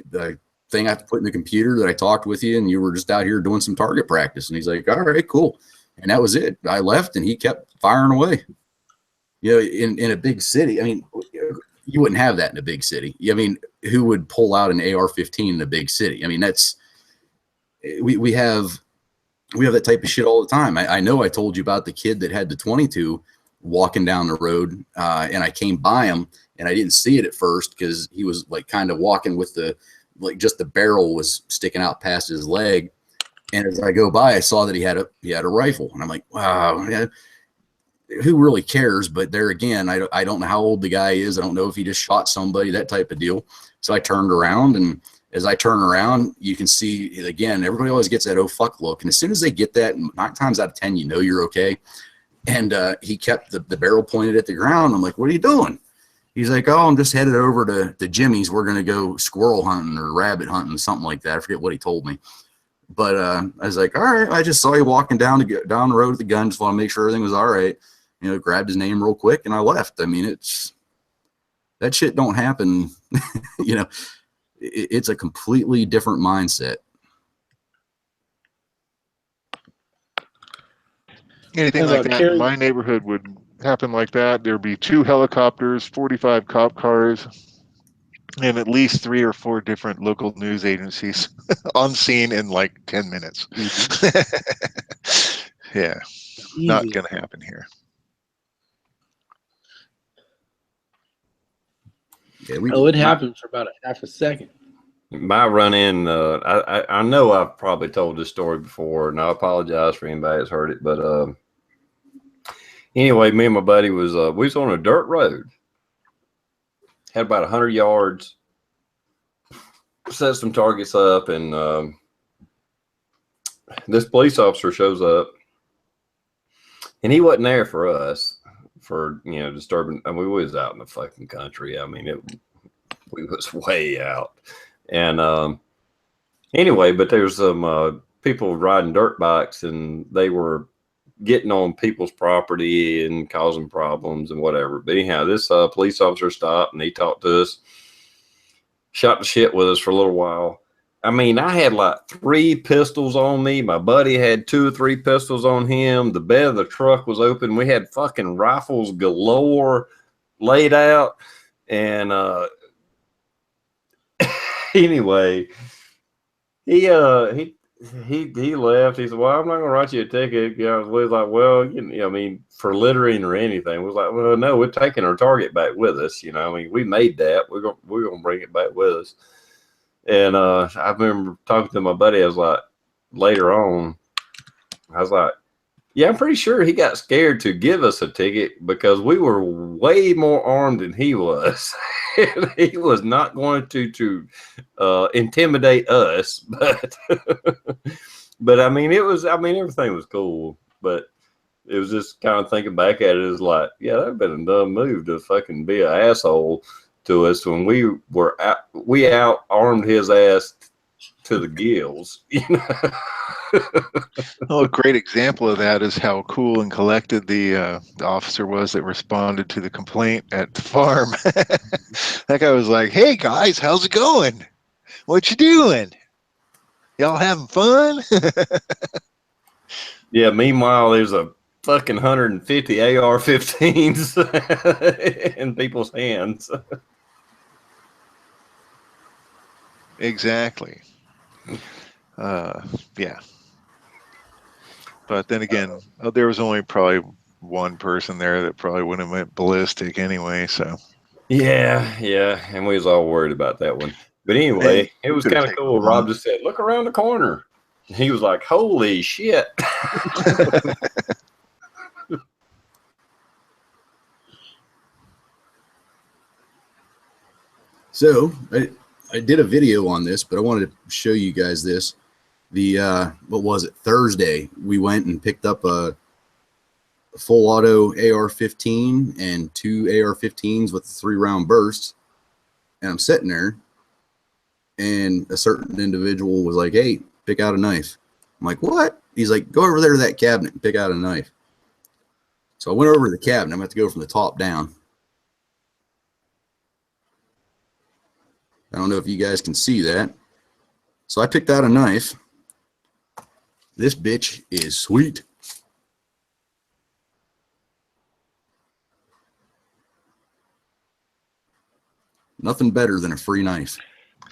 thing I have to put in the computer that I talked with you, and you were just out here doing some target practice. And he's like, all right, cool. And that was it. I left, and he kept firing away. In a big city, I mean, you wouldn't have that in a big city. I mean, who would pull out an AR-15 in a big city? I mean, we have that type of shit all the time. I know I told you about the kid that had the 22 walking down the road, and I came by him, and I didn't see it at first because he was like kind of walking with just the barrel was sticking out past his leg. And as I go by, I saw that he had a rifle, and I'm like, wow, yeah, who really cares? But there again, I don't know how old the guy is. I don't know if he just shot somebody, that type of deal. So I turned around, and as I turn around, you can see again, everybody always gets that oh fuck look. And as soon as they get that, 9 times out of 10, you're okay. And he kept the barrel pointed at the ground. I'm like, what are you doing? He's like, oh, I'm just headed over to Jimmy's. We're going to go squirrel hunting or rabbit hunting, something like that. I forget what he told me. But I was like, all right, I just saw you walking down the road with the gun. Just want to make sure everything was all right. Grabbed his name real quick, and I left. I mean, that shit don't happen. It's a completely different mindset. Anything like that in my neighborhood would happen like that. There'd be 2 helicopters, 45 cop cars, and at least 3 or 4 different local news agencies on scene in like 10 minutes. Mm-hmm. Yeah, easy. Not going to happen here. It happened for about a half a second. My run-in, I know I've probably told this story before, and I apologize for anybody that's heard it, but anyway, me and my buddy we was on a dirt road, had about 100 yards, set some targets up, and this police officer shows up, and he wasn't there for us for disturbing. I mean, we was out in the fucking country. I mean, we was way out. And anyway, but there's some people riding dirt bikes, and they were getting on people's property and causing problems and whatever. But anyhow, this police officer stopped, and he talked to us, shot the shit with us for a little while. I mean, I had like 3 pistols on me. My buddy had 2 or 3 pistols on him. The bed of the truck was open. We had fucking rifles galore laid out. And anyway, he left. He said, well, I'm not gonna write you a ticket. We was like, well, I mean, for littering or anything. We was like, well, no, we're taking our target back with us. I mean, we made that. We're gonna bring it back with us. And I remember talking to my buddy. I was like, later on, I was like, yeah, I'm pretty sure he got scared to give us a ticket because we were way more armed than he was. He was not going to intimidate us, but I mean, everything was cool, but it was just kind of thinking back at it as like, yeah, that'd been a dumb move to fucking be an asshole to us when we out armed his ass to the gills. You know? Oh, a great example of that is how cool and collected the officer was that responded to the complaint at the farm. That guy was like, "Hey guys, how's it going? What you doing? Y'all having fun?" Yeah. Meanwhile, there's a fucking 150 AR-15s in people's hands. Exactly. Yeah. But then again, there was only probably one person there that probably wouldn't have went ballistic anyway. So Yeah, and we was all worried about that one. But anyway, Hey, it was could've kind of taken cool. one. Rob just said, "Look around the corner." And he was like, "Holy shit!" So I did a video on this, but I wanted to show you guys this. The what was it? Thursday, we went and picked up a full auto AR-15 and two AR-15s with 3-round bursts. And I'm sitting there, and a certain individual was like, "Hey, pick out a knife." I'm like, "What?" He's like, "Go over there to that cabinet and pick out a knife." So I went over to the cabinet. I'm going to have to go from the top down. I don't know if you guys can see that. So I picked out a knife. This bitch is sweet. Nothing better than a free knife.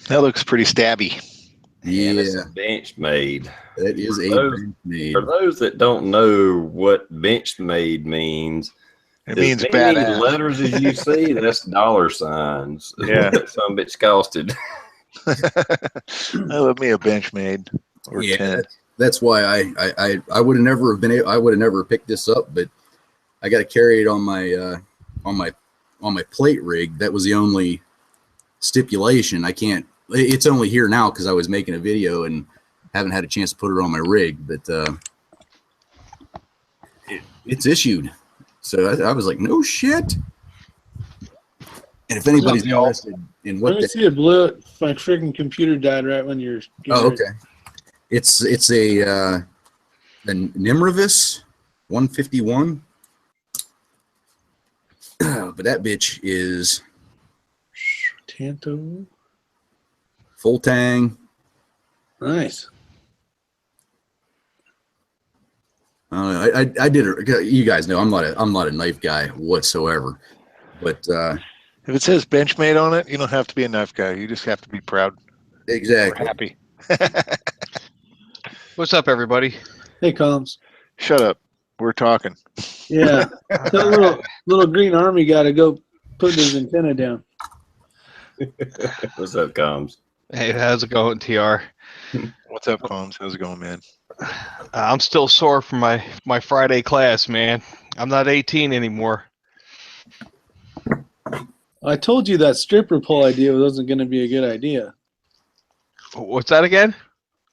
That looks pretty stabby. And it's Yeah, a bench made. that is a those- bench made. For those that don't know what bench made means, It as means many badass. letters as you see, that's dollar signs. Is Yeah. what that some bitch costed. I love me a bench made or Yeah, 10. that's why I would have never have been able, I would have never picked this up, but I got to carry it on my plate rig. That was the only stipulation. I can't. It's only here now because I was making a video and haven't had a chance to put it on my rig, but it's issued. So I was like, no shit. And if anybody's interested in what Let me see it blew it. My freaking computer died right when you're. oh, okay. It's a Nimrovis 151. But that bitch is Tanto. full tang. Nice. I did it. You guys know I'm not a knife guy whatsoever. But If it says Benchmade on it, you don't have to be a knife guy. You just have to be proud or exactly. happy. What's up, everybody? Hey, Combs. Shut up. We're talking. Yeah. That little green army guy to go put his antenna down. What's up, Combs? Hey, how's it going, TR? What's up, Combs? How's it going, man? I'm still sore from my Friday class, man. I'm not 18 anymore. I told you that stripper pole idea wasn't going to be a good idea. What's that again?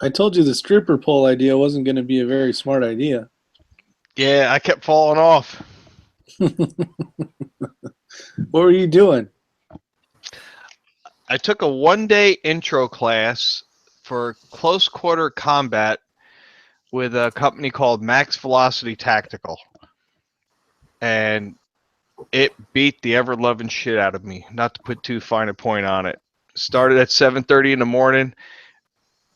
I told you the stripper pole idea wasn't going to be a very smart idea. Yeah, I kept falling off. What were you doing? I took a one-day intro class for close quarter combat with a company called Max Velocity Tactical. And it beat the ever-loving shit out of me, not to put too fine a point on it. Started at 7:30 in the morning,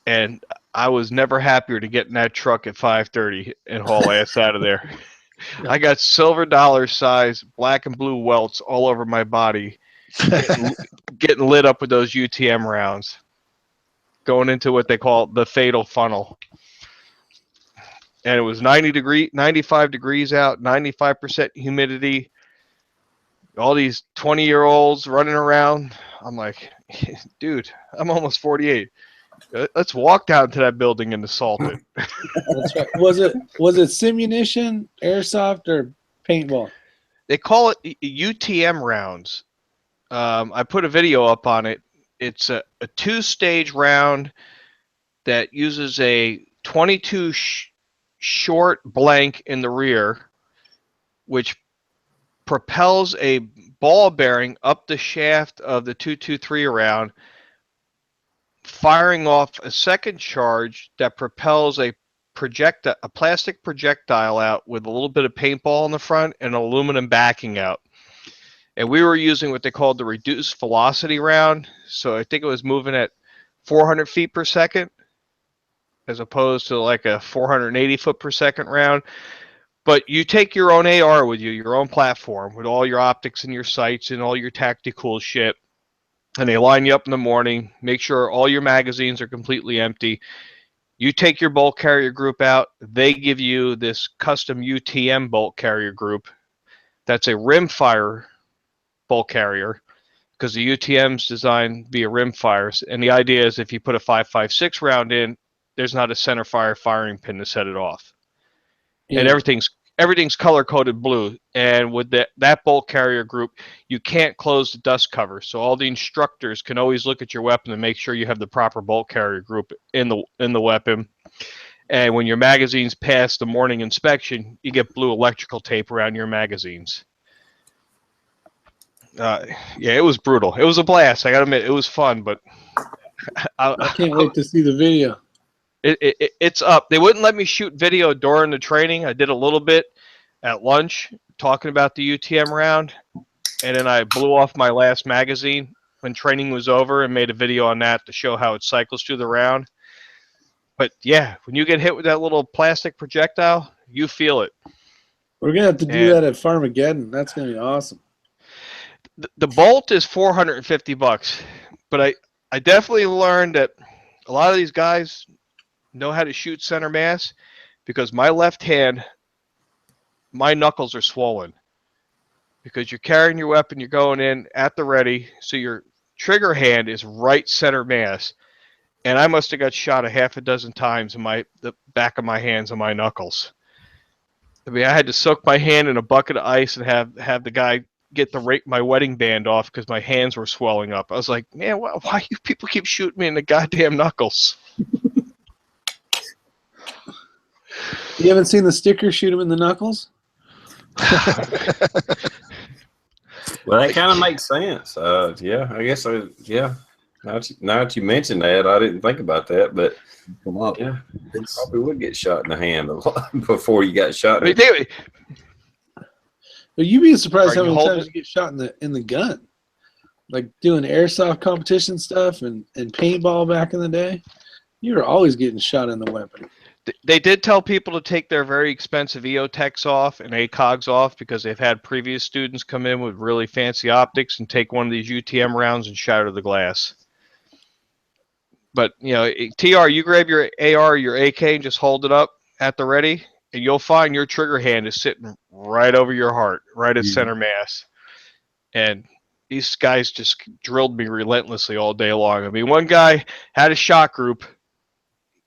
and I was never happier to get in that truck at 5:30 and haul ass out of there. I got silver dollar size black and blue welts all over my body, getting lit up with those UTM rounds, going into what they call the fatal funnel. And it was 95 degrees out, 95% humidity. All these 20-year-olds running around. I'm like, dude, I'm almost 48. Let's walk down to that building and assault it. That's right. Was it simunition, airsoft, or paintball? They call it UTM rounds. I put a video up on it. It's a two-stage round that uses a 22 short blank in the rear, which propels a ball bearing up the shaft of the 223 round, firing off a second charge that propels a plastic projectile out with a little bit of paintball in the front and aluminum backing out. And we were using what they called the reduced velocity round. So I think it was moving at 400 feet per second as opposed to like a 480 foot per second round. But you take your own AR with you, your own platform with all your optics and your sights and all your tactical shit. And they line you up in the morning, make sure all your magazines are completely empty. You take your bolt carrier group out. They give you this custom UTM bolt carrier group. That's a rimfire bolt carrier because the UTM's designed via rimfires. And the idea is if you put a 5.56 round in, there's not a center fire firing pin to set it off. Yeah. And everything's color coded blue. And with that bolt carrier group, you can't close the dust cover. So all the instructors can always look at your weapon and make sure you have the proper bolt carrier group in the weapon. And when your magazines pass the morning inspection, you get blue electrical tape around your magazines. Yeah, it was brutal. It was a blast. I gotta admit, it was fun, but I can't wait to see the video. It's up. They wouldn't let me shoot video during the training. I did a little bit at lunch talking about the UTM round, and then I blew off my last magazine when training was over and made a video on that to show how it cycles through the round. But yeah, when you get hit with that little plastic projectile, you feel it. We're gonna have to do that at Farmageddon. That's gonna be awesome. The bolt is $450, but I definitely learned that a lot of these guys know how to shoot center mass because my left hand, my knuckles are swollen because you're carrying your weapon, you're going in at the ready, so your trigger hand is right center mass, and I must have got shot a half a dozen times in the back of my hands and my knuckles. I mean, I had to soak my hand in a bucket of ice and have the guy get my wedding band off because my hands were swelling up. I was like, man, why you people keep shooting me in the goddamn knuckles? You haven't seen the sticker shoot him in the knuckles? Well, that kind of makes sense. Yeah, I guess. Yeah. Now that you mention that, I didn't think about that, but Come up. yeah, you probably would get shot in the hand a lot before you got shot. I mean, But you'd be surprised how Are you many times holding- you get shot in the gun. Like doing airsoft competition stuff and paintball back in the day. You were always getting shot in the weapon. They did tell people to take their very expensive EOTechs off and ACOGs off because they've had previous students come in with really fancy optics and take one of these UTM rounds and shatter the glass. But, you know, TR, you grab your AR or your AK and just hold it up at the ready, and you'll find your trigger hand is sitting right over your heart, right at center mass. And these guys just drilled me relentlessly all day long. I mean, one guy had a shot group.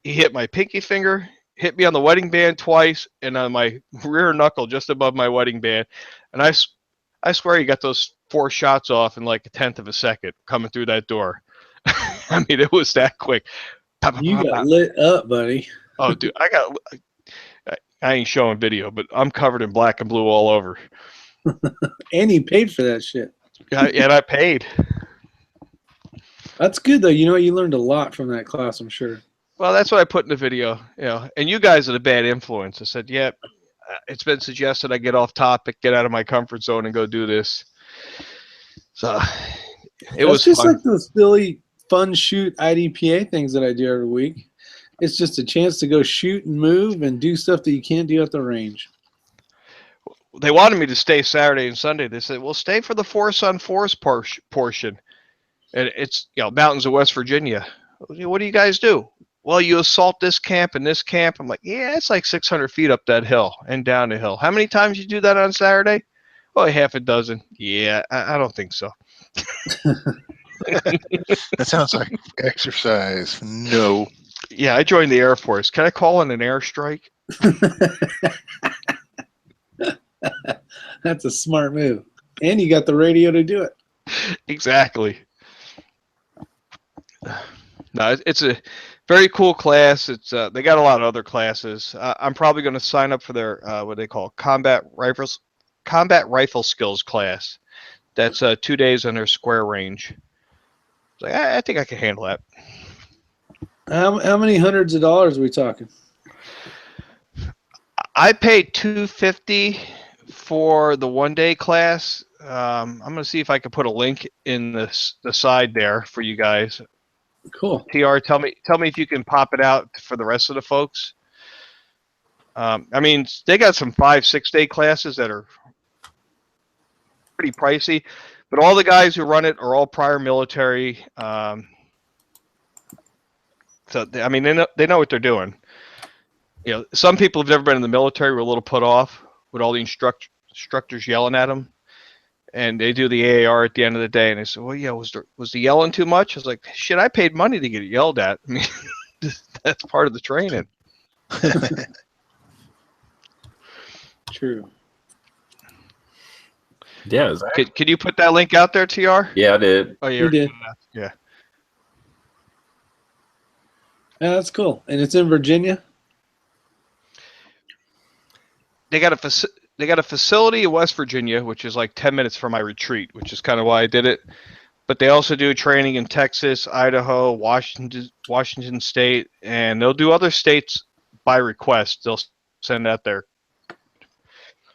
He hit my pinky finger, hit me on the wedding band twice, and on my rear knuckle just above my wedding band. And I swear he got those 4 shots off in like a tenth of a second coming through that door. I mean, it was that quick. You got lit up, buddy. Oh, dude, I ain't showing video, but I'm covered in black and blue all over. And he paid for that shit. And I paid. That's good, though. You know, you learned a lot from that class, I'm sure. Well, that's what I put in the video, you know. And you guys are the bad influence. I said, "Yeah, it's been suggested I get off topic, get out of my comfort zone, and go do this." So it was just fun. like those silly, fun shoot IDPA things that I do every week. It's just a chance to go shoot and move and do stuff that you can't do at the range. They wanted me to stay Saturday and Sunday. They said, "Well, stay for the force on force portion," and it's, you know, mountains of West Virginia. What do you guys do? Well, you assault this camp and this camp. I'm like, yeah, it's like 600 feet up that hill and down the hill. How many times you do that on Saturday? Oh, half a dozen. Yeah, I don't think so. That sounds like exercise. No. Yeah, I joined the Air Force. Can I call in an airstrike? That's a smart move. And you got the radio to do it. Exactly. No, it's a very cool class. It's they got a lot of other classes. I'm probably going to sign up for their what they call combat rifles combat rifle skills class. That's 2 days under square range. Like, I think I can handle that. How many hundreds of dollars are we talking? I paid $250 for the 1 day class. I'm gonna see if I can put a link in the side there for you guys. Cool. TR, tell me if you can pop it out for the rest of the folks. I mean, they got some 5-6 day classes that are pretty pricey, but all the guys who run it are all prior military. So I mean, they know what they're doing. You know, some people have never been in the military were a little put off with all the instructors yelling at them, and they do the AAR at the end of the day, and they say, "Well, yeah, was the yelling too much?" I was like, "Shit, I paid money to get yelled at. I mean, that's part of the training." True. Yeah, exactly. Could you put that link out there, TR? Yeah, I did. Oh, You did. Yeah. Yeah, that's cool. And it's in Virginia? They got a facility in West Virginia, which is like 10 minutes from my retreat, which is kind of why I did it. But they also do training in Texas, Idaho, Washington State, and they'll do other states by request. They'll send out their.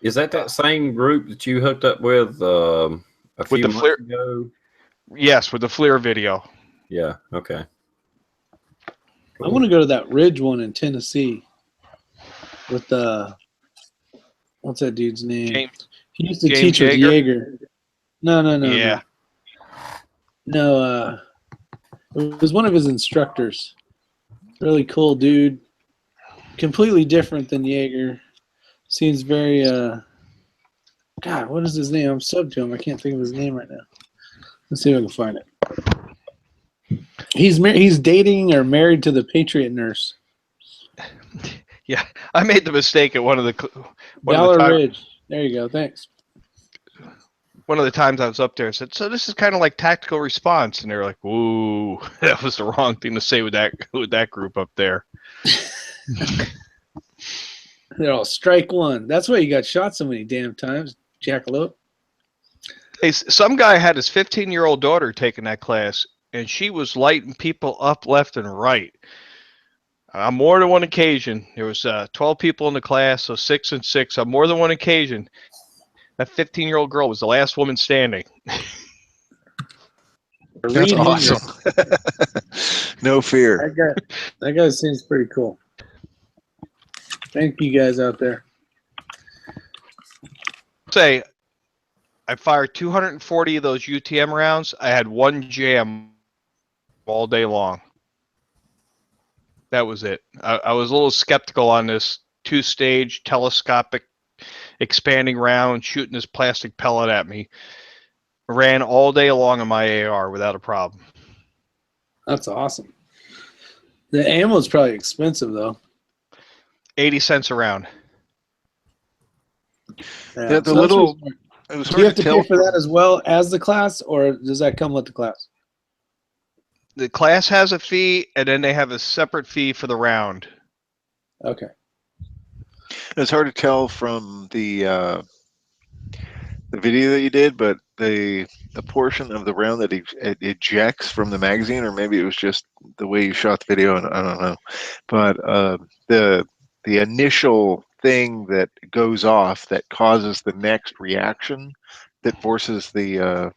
Is that same group that you hooked up with a few the months FLIR ago? Yes, with the FLIR video. Yeah. Okay. I want to go to that Ridge one in Tennessee with what's that dude's name? He used to James teach with Yeager? Jaeger. No. Yeah. No, it was one of his instructors. Really cool dude. Completely different than Jaeger. Seems very God, what is his name? I'm subbed to him. I can't think of his name right now. Let's see if I can find it. He's dating or married to the Patriot nurse. Yeah, I made the mistake at one of the Ridge. There you go. Thanks. One of the times I was up there, I said, "So this is kind of like tactical response," and they were like, "Whoa, that was the wrong thing to say with that group up there." They're all strike one. That's why you got shot so many damn times, jackalope. Hey, some guy had his 15-year-old daughter taking that class, and she was lighting people up left and right. On more than one occasion, there was 12 people in the class, so 6 and 6. On more than one occasion, that 15-year-old girl was the last woman standing. That's awesome. No fear. That guy seems pretty cool. Thank you guys out there. Say, I fired 240 of those UTM rounds. I had one jam all day long. That was it. I was a little skeptical on this 2-stage telescopic expanding round shooting this plastic pellet at me. Ran all day long on my AR without a problem. That's awesome. The ammo is probably expensive though. 80 cents a round. Yeah, so it was hard do you have to tell pay for that as well as the class, or does that come with the class? The class has a fee, and then they have a separate fee for the round. Okay. It's hard to tell from the video that you did, but the portion of the round that it ejects from the magazine, or maybe it was just the way you shot the video, and I don't know. But the initial thing that goes off that causes the next reaction that forces the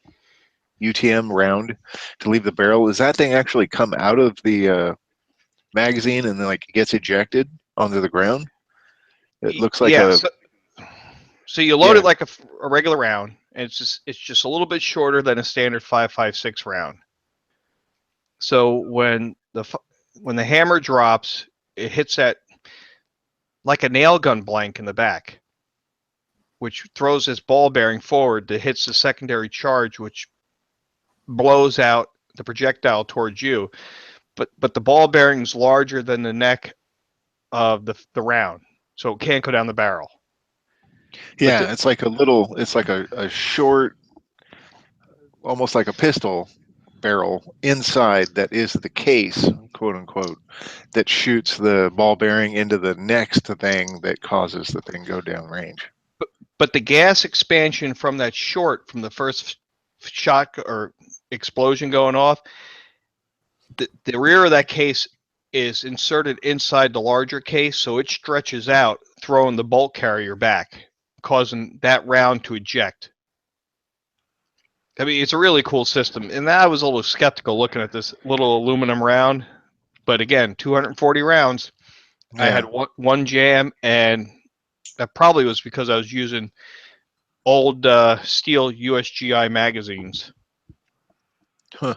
UTM round to leave the barrel, does that thing actually come out of the magazine and then like it gets ejected onto the ground? It looks like so you load it like a regular round, and it's just a little bit shorter than a standard 5.56 round. So when the hammer drops, it hits that like a nail gun blank in the back, which throws this ball bearing forward that hits the secondary charge, which blows out the projectile towards you. But the ball bearing's larger than the neck of the round, so it can't go down the barrel. Yeah, it's like a short, almost like a pistol barrel inside that is the case, quote unquote, that shoots the ball bearing into the next thing that causes the thing go down range. But the gas expansion from that short, from the first shot or explosion going off, the rear of that case is inserted inside the larger case, so it stretches out, throwing the bolt carrier back, causing that round to eject. I mean, it's a really cool system, and I was a little skeptical looking at this little aluminum round, but again, 240 rounds. Yeah. I had one jam, and that probably was because I was using old steel USGI magazines. Huh.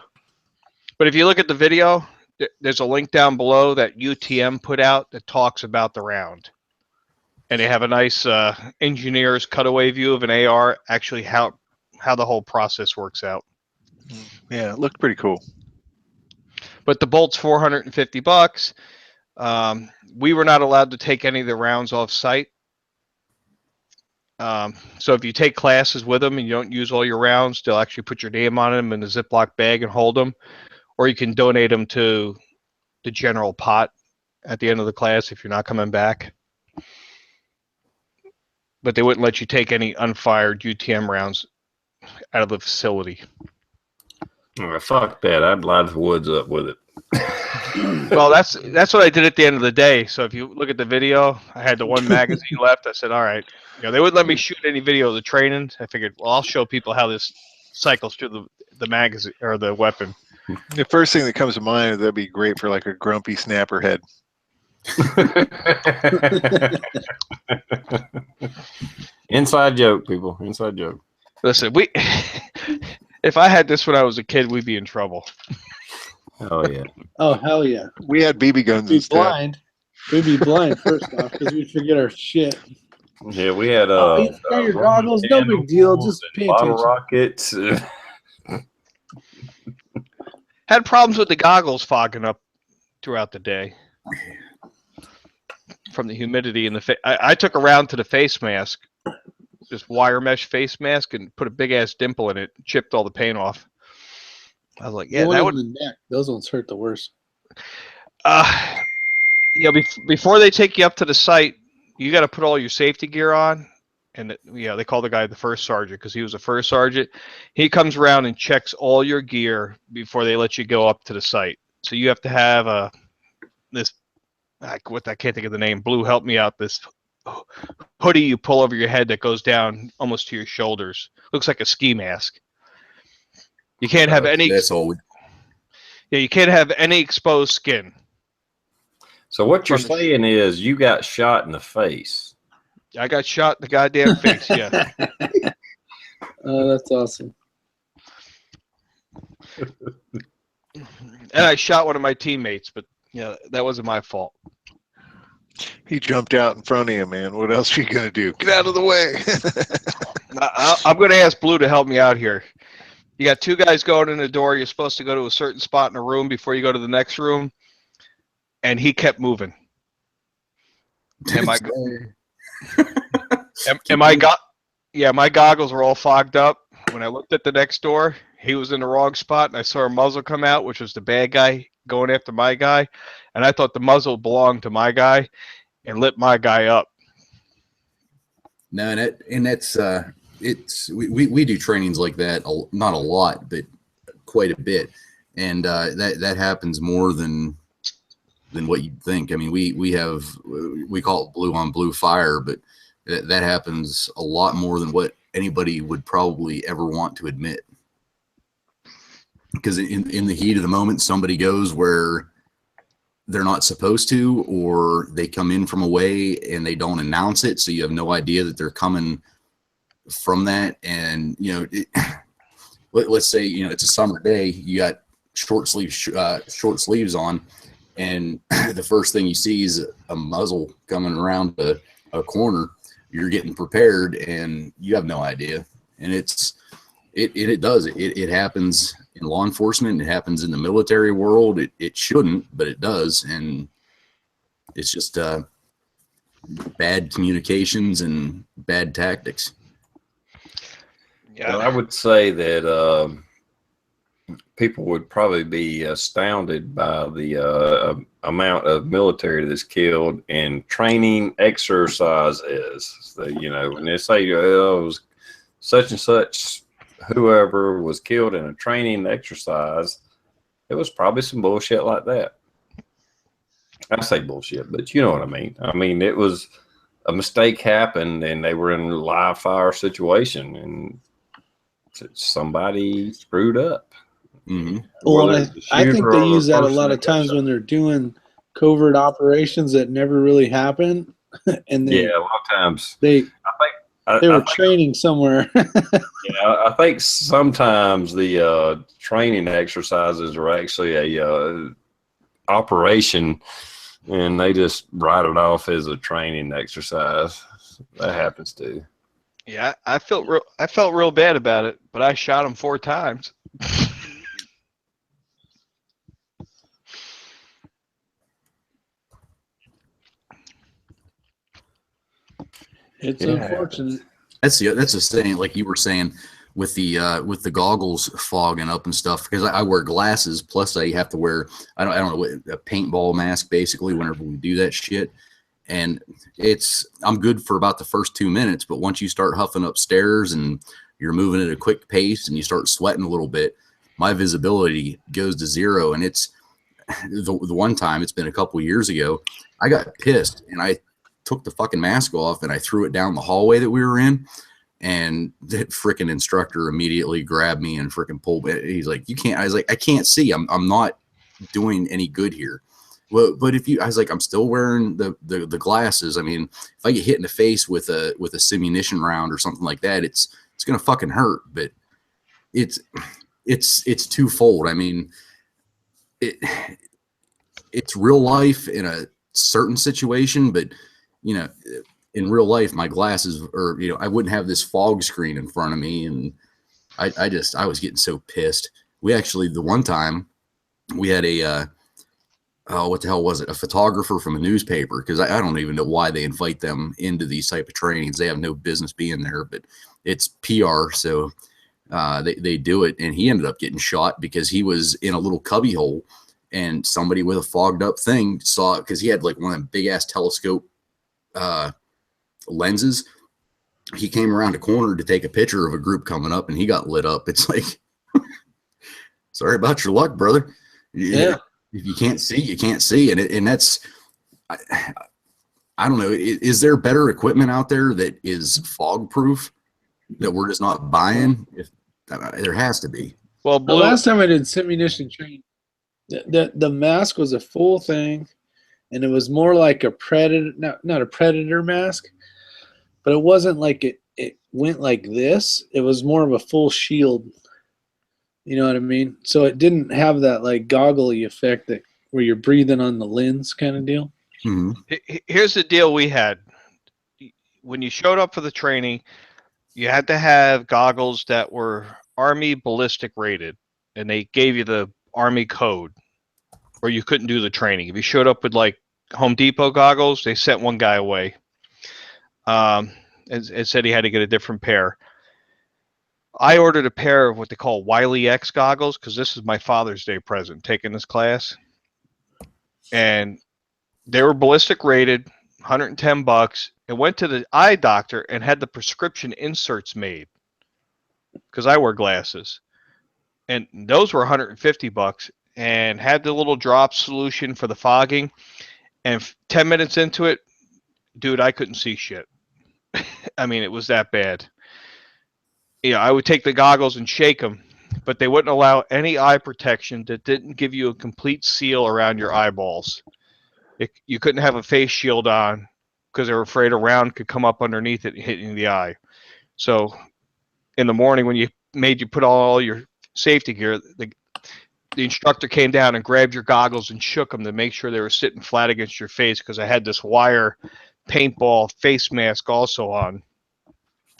But if you look at the video, there's a link down below that UTM put out that talks about the round. And they have a nice engineer's cutaway view of an AR, actually how the whole process works out. Yeah, it looked pretty cool. But the bolt's $450. We were not allowed to take any of the rounds off site. So if you take classes with them and you don't use all your rounds, they'll actually put your name on them in a Ziploc bag and hold them. Or you can donate them to the general pot at the end of the class if you're not coming back. But they wouldn't let you take any unfired UTM rounds out of the facility. Oh, fuck that. I'd light the woods up with it. Well, that's what I did at the end of the day. So if you look at the video, I had the one magazine left. I said, all right. They wouldn't let me shoot any video of the training. I figured, well, I'll show people how this cycles through the magazine or the weapon. The first thing that comes to mind is that'd be great for like a grumpy snapper head. Inside joke, people. Inside joke. Listen, if I had this when I was a kid, we'd be in trouble. Oh yeah. Oh hell yeah! We had BB guns We'd and be stuff. blind. We'd be blind first off because we'd forget our shit. Yeah, we had You forgot your goggles. No big deal. Just pay bottle attention. rockets. Had problems with the goggles fogging up throughout the day from the humidity in the face. I took a round to the face mask, this wire mesh face mask, and put a big ass dimple in it, chipped all the paint off. I was like, yeah, that would. In the neck. Those ones hurt the worst. Before they take you up to the site, you got to put all your safety gear on. And they call the guy the first sergeant because he was a first sergeant. He comes around and checks all your gear before they let you go up to the site. So you have to have I can't think of the name. Blue, help me out. This hoodie you pull over your head that goes down almost to your shoulders. Looks like a ski mask. You can't have any. That's all. You can't have any exposed skin. So what you're saying is you got shot in the face. I got shot in the goddamn face, yeah. Oh, that's awesome. And I shot one of my teammates, but that wasn't my fault. He jumped out in front of you, man. What else are you going to do? Get out of the way. I'm going to ask Blue to help me out here. You got two guys going in the door. You're supposed to go to a certain spot in a room before you go to the next room. And he kept moving. My goggles were all fogged up. When I looked at the next door, he was in the wrong spot, and I saw a muzzle come out, which was the bad guy going after my guy. And I thought the muzzle belonged to my guy and lit my guy up. No, we do trainings like that, not a lot, but quite a bit, and that happens more than what you'd think. I mean, we call it blue on blue fire, but that happens a lot more than what anybody would probably ever want to admit. Because in the heat of the moment, somebody goes where they're not supposed to, or they come in from away and they don't announce it, so you have no idea that they're coming from that. And let's say it's a summer day, you got short sleeves on, and the first thing you see is a muzzle coming around a corner. You're getting prepared, and you have no idea. And it happens in law enforcement. It happens in the military world. It shouldn't, but it does. And it's just bad communications and bad tactics. Yeah, well, I would say people would probably be astounded by the amount of military that's killed in training exercises. So, you know, when they say, oh, it was such and such, whoever was killed in a training exercise, it was probably some bullshit like that. I say bullshit, but you know what I mean. I mean, it was a mistake happened and they were in a live fire situation and somebody screwed up. Mm-hmm. Well, I think they use that a lot of times when they're doing covert operations that never really happen. And yeah, a lot of times they were training somewhere. Yeah, I think sometimes the training exercises are actually a operation, and they just write it off as a training exercise. That happens too. Yeah, I felt real bad about it, but I shot him 4 times. It's unfortunate. That's the saying, like you were saying, with the goggles fogging up and stuff. Because I wear glasses, plus I have to wear I don't know, a paintball mask basically whenever we do that shit. And I'm good for about the first 2 minutes, but once you start huffing upstairs and you're moving at a quick pace and you start sweating a little bit, my visibility goes to zero. And it's the one time, it's been a couple of years ago, I got pissed and I took the fucking mask off and I threw it down the hallway that we were in. And the freaking instructor immediately grabbed me and freaking pulled me. He's like, "You can't." I was like, "I can't see. I'm not doing any good here." Well, but I was like, I'm still wearing the glasses. I mean, if I get hit in the face with a simunition round or something like that, it's gonna fucking hurt. But it's twofold. I mean, it's real life in a certain situation, but you know, in real life, my glasses, or you know, I wouldn't have this fog screen in front of me, and I was getting so pissed. We actually, the one time, we had a what the hell was it? A photographer from a newspaper, because I don't even know why they invite them into these type of trainings. They have no business being there, but it's PR, so they do it. And he ended up getting shot because he was in a little cubby hole, and somebody with a fogged up thing saw it, because he had like one of them big ass telescope lenses. He came around a corner to take a picture of a group coming up, and he got lit up. It's like, sorry about your luck, brother. Yeah. If you can't see, you can't see. And that's, I don't know. Is there better equipment out there that is fog proof that we're just not buying? There has to be. Well, the last time I did simunition training, the mask was a full thing, and it was more like a predator, not a predator mask, but it wasn't like it went like this. It was more of a full shield. You know what I mean? So it didn't have that like goggly effect where you're breathing on the lens kind of deal. Mm-hmm. Here's the deal we had. When you showed up for the training, you had to have goggles that were Army ballistic rated, and they gave you the Army code, or you couldn't do the training. If you showed up with like Home Depot goggles, they sent one guy away. It said he had to get a different pair. I ordered a pair of what they call Wiley X goggles, because this is my Father's Day present, taking this class. And they were ballistic rated, $110. It went to the eye doctor and had the prescription inserts made, because I wear glasses. And those were $150, and had the little drop solution for the fogging. And 10 minutes into it, dude, I couldn't see shit. I mean, it was that bad. You know, I would take the goggles and shake them, but they wouldn't allow any eye protection that didn't give you a complete seal around your eyeballs. You couldn't have a face shield on because they were afraid a round could come up underneath it and hit you in the eye. So in the morning when you made you put all your safety gear, the instructor came down and grabbed your goggles and shook them to make sure they were sitting flat against your face, because I had this wire paintball face mask also on,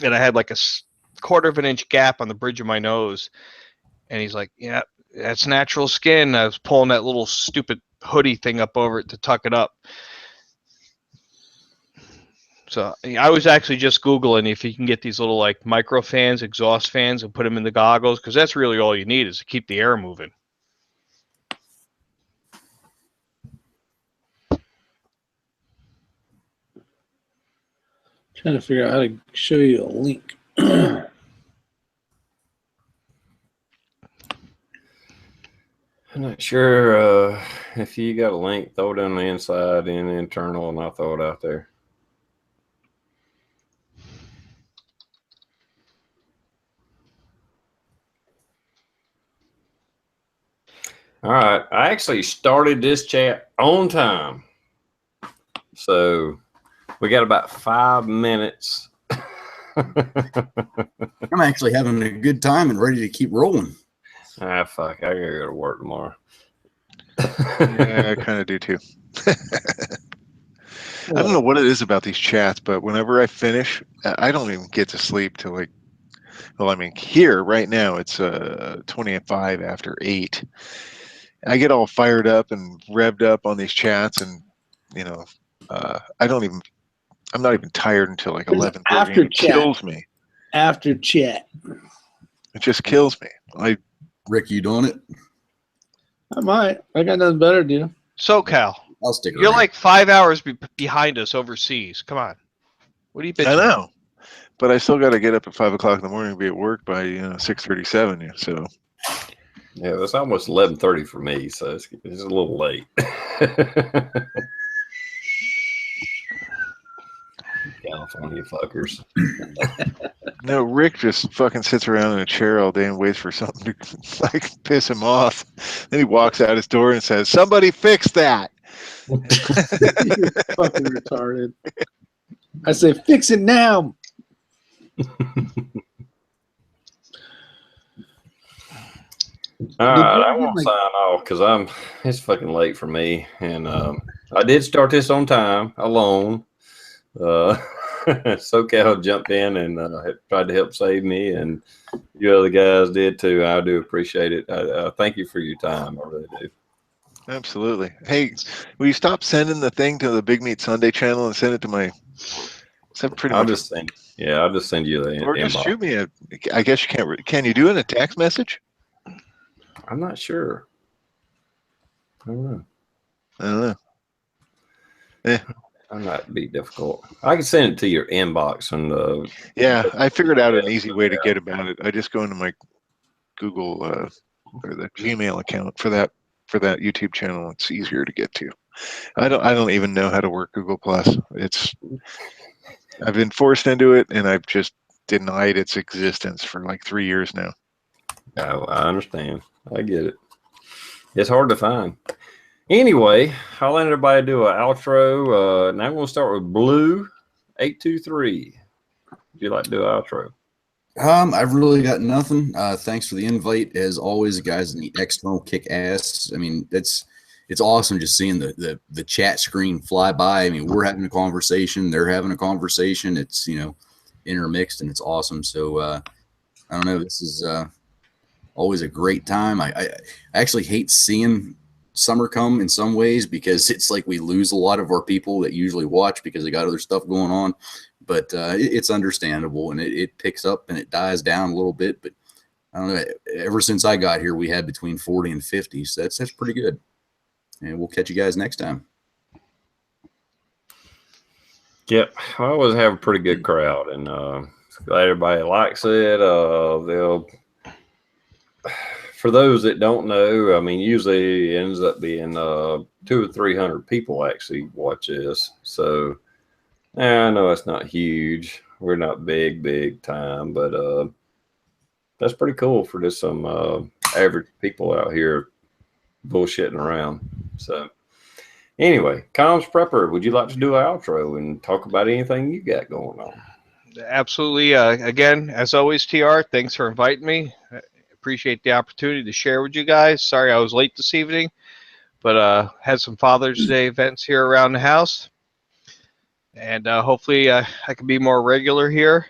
and I had like a 1/4 of an inch gap on the bridge of my nose. And he's like, "Yeah, that's natural skin." I was pulling that little stupid hoodie thing up over it to tuck it up. So I was actually just Googling if you can get these little like micro fans, exhaust fans, and put them in the goggles, because that's really all you need is to keep the air moving. Trying to figure out how to show you a link. I'm not sure if you got a link, throw it on the inside and internal, and I'll throw it out there. All right. I actually started this chat on time. So we got about 5 minutes. I'm actually having a good time and ready to keep rolling. Ah, fuck. I gotta go to work tomorrow. Yeah, I kind of do too. I don't know what it is about these chats, but whenever I finish, I don't even get to sleep till like, well, I mean, here right now it's 25 after 8. I get all fired up and revved up on these chats, and you know, I'm not even tired until like 11:30. After It chat. kills me. After chat. It just kills me. Rick, you doing it? I might. I got nothing better to do. SoCal, I'll stick you're around. like 5 hours behind us overseas. Come on. What are you bitching? I know, but I still got to get up at 5 o'clock in the morning and be at work by 6:37. So Yeah, it's almost 11:30 for me, so it's a little late. California fuckers. no, Rick just fucking sits around in a chair all day and waits for something to like piss him off. Then he walks out his door and says, "Somebody fix that." You're fucking retarded. I say, fix it now. All right, I won't sign off because it's fucking late for me, and I did start this on time alone. SoCal jumped in and tried to help save me, and you other guys did too. I do appreciate it. Thank you for your time. I really do. Absolutely. Hey, will you stop sending the thing to the Big Meat Sunday channel and send it to my? I'll just send you the or just inbox. shoot me a. I guess you can't. Can you do it in a text message? I'm not sure. I don't know. Yeah. That might be difficult. I can send it to your inbox and yeah, I figured out an easy way to get about it. I just go into my Google or the Gmail account for that YouTube channel. It's easier to get to. I don't even know how to work Google Plus. I've been forced into it, and I've just denied its existence for like 3 years now. Oh, I understand. I get it. It's hard to find. Anyway, I'll let everybody do an outro. Now we'll start with Blue823. Would you like to do an outro? I've really got nothing. Thanks for the invite, as always, guys. And the external kick ass. I mean, it's awesome just seeing the chat screen fly by. I mean, we're having a conversation, they're having a conversation. It's intermixed, and it's awesome. So I don't know. This is always a great time. I actually hate seeing summer come in some ways, because it's like we lose a lot of our people that usually watch because they got other stuff going on. But it's understandable, and it picks up and it dies down a little bit. But I don't know. Ever since I got here, we had between 40 and 50. So that's pretty good. And we'll catch you guys next time. Yep, I always have a pretty good crowd, and glad everybody likes it. They'll. For those that don't know, I mean, usually it ends up being 200 or 300 people actually watch this. So I know it's not huge. We're not big time, but that's pretty cool for just some average people out here bullshitting around. So anyway, Comms Prepper, would you like to do an outro and talk about anything you got going on? Absolutely. Again, as always, TR, thanks for inviting me. Appreciate the opportunity to share with you guys. Sorry I was late this evening, but had some Father's Day events here around the house, and hopefully I can be more regular here.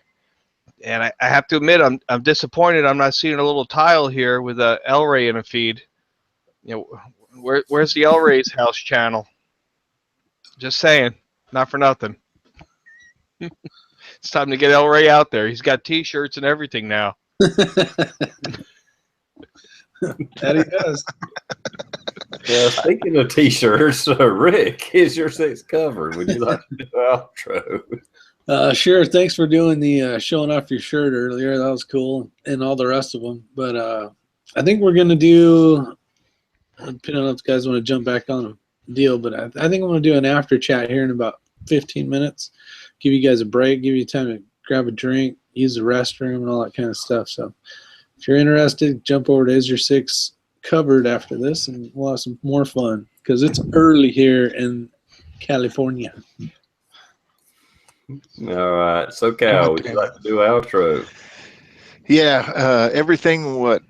And I have to admit, I'm disappointed I'm not seeing a little tile here with El Ray in a feed. Where's the El Ray's house channel? Just saying, not for nothing. It's time to get El Ray out there. He's got T-shirts and everything now. That he does. Yeah, speaking of T-shirts, Rick, is your six covered? Would you like to do the outro? Sure. Thanks for doing the showing off your shirt earlier. That was cool, and all the rest of them. But I think we're gonna do. Depending on if you guys want to jump back on the deal, but I think I'm gonna do an after chat here in about 15 minutes. Give you guys a break. Give you time to grab a drink, use the restroom, and all that kind of stuff. So if you're interested, jump over to Is Your Six Covered after this, and we'll have some more fun because it's early here in California. All right. So, Cal, would you like to do outro? Yeah, everything what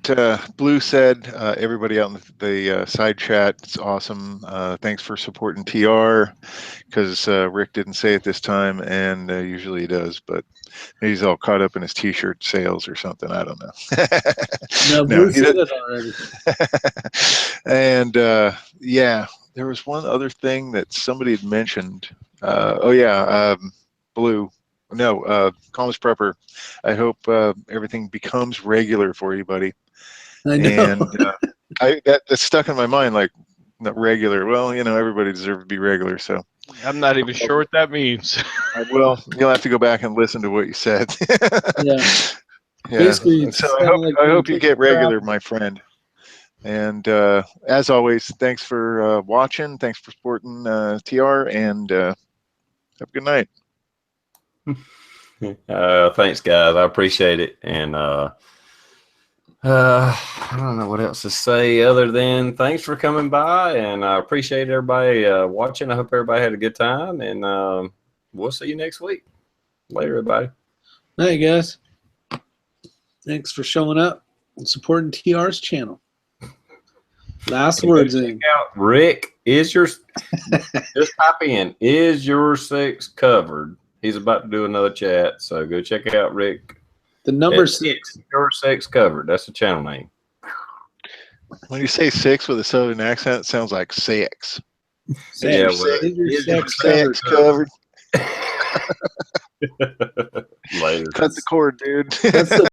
Blue said, everybody out in the side chat, it's awesome. Thanks for supporting TR, because Rick didn't say it this time, and usually he does, but he's all caught up in his T-shirt sales or something. I don't know. No, No, Blue he said didn't. it already. And yeah, there was one other thing that somebody had mentioned. Oh yeah, Blue. No, Calms Prepper. I hope everything becomes regular for you, buddy. I know. And that's stuck in my mind, like, not regular. Well, everybody deserves to be regular. So I'm not even sure what that means. well, you'll have to go back and listen to what you said. Yeah. Yeah. Basically, it's So kinda like I hope you taking get a crap. regular, my friend. And as always, thanks for watching. Thanks for supporting TR, and have a good night. Thanks, guys. I appreciate it. And I don't know what else to say other than thanks for coming by, and I appreciate everybody watching. I hope everybody had a good time, and we'll see you next week. Later, everybody. Hey, guys. Thanks for showing up and supporting TR's channel. Last And words go in. check out Rick. Just type in "Is Your Six Covered?" He's about to do another chat, so go check out Rick. The number It's 6. Your Six Covered. That's the channel name. When you say six with a southern accent, it sounds like sex. Yeah, Is well, your Is sex Sex covered? covered. Later. Cut the cord, dude. That's the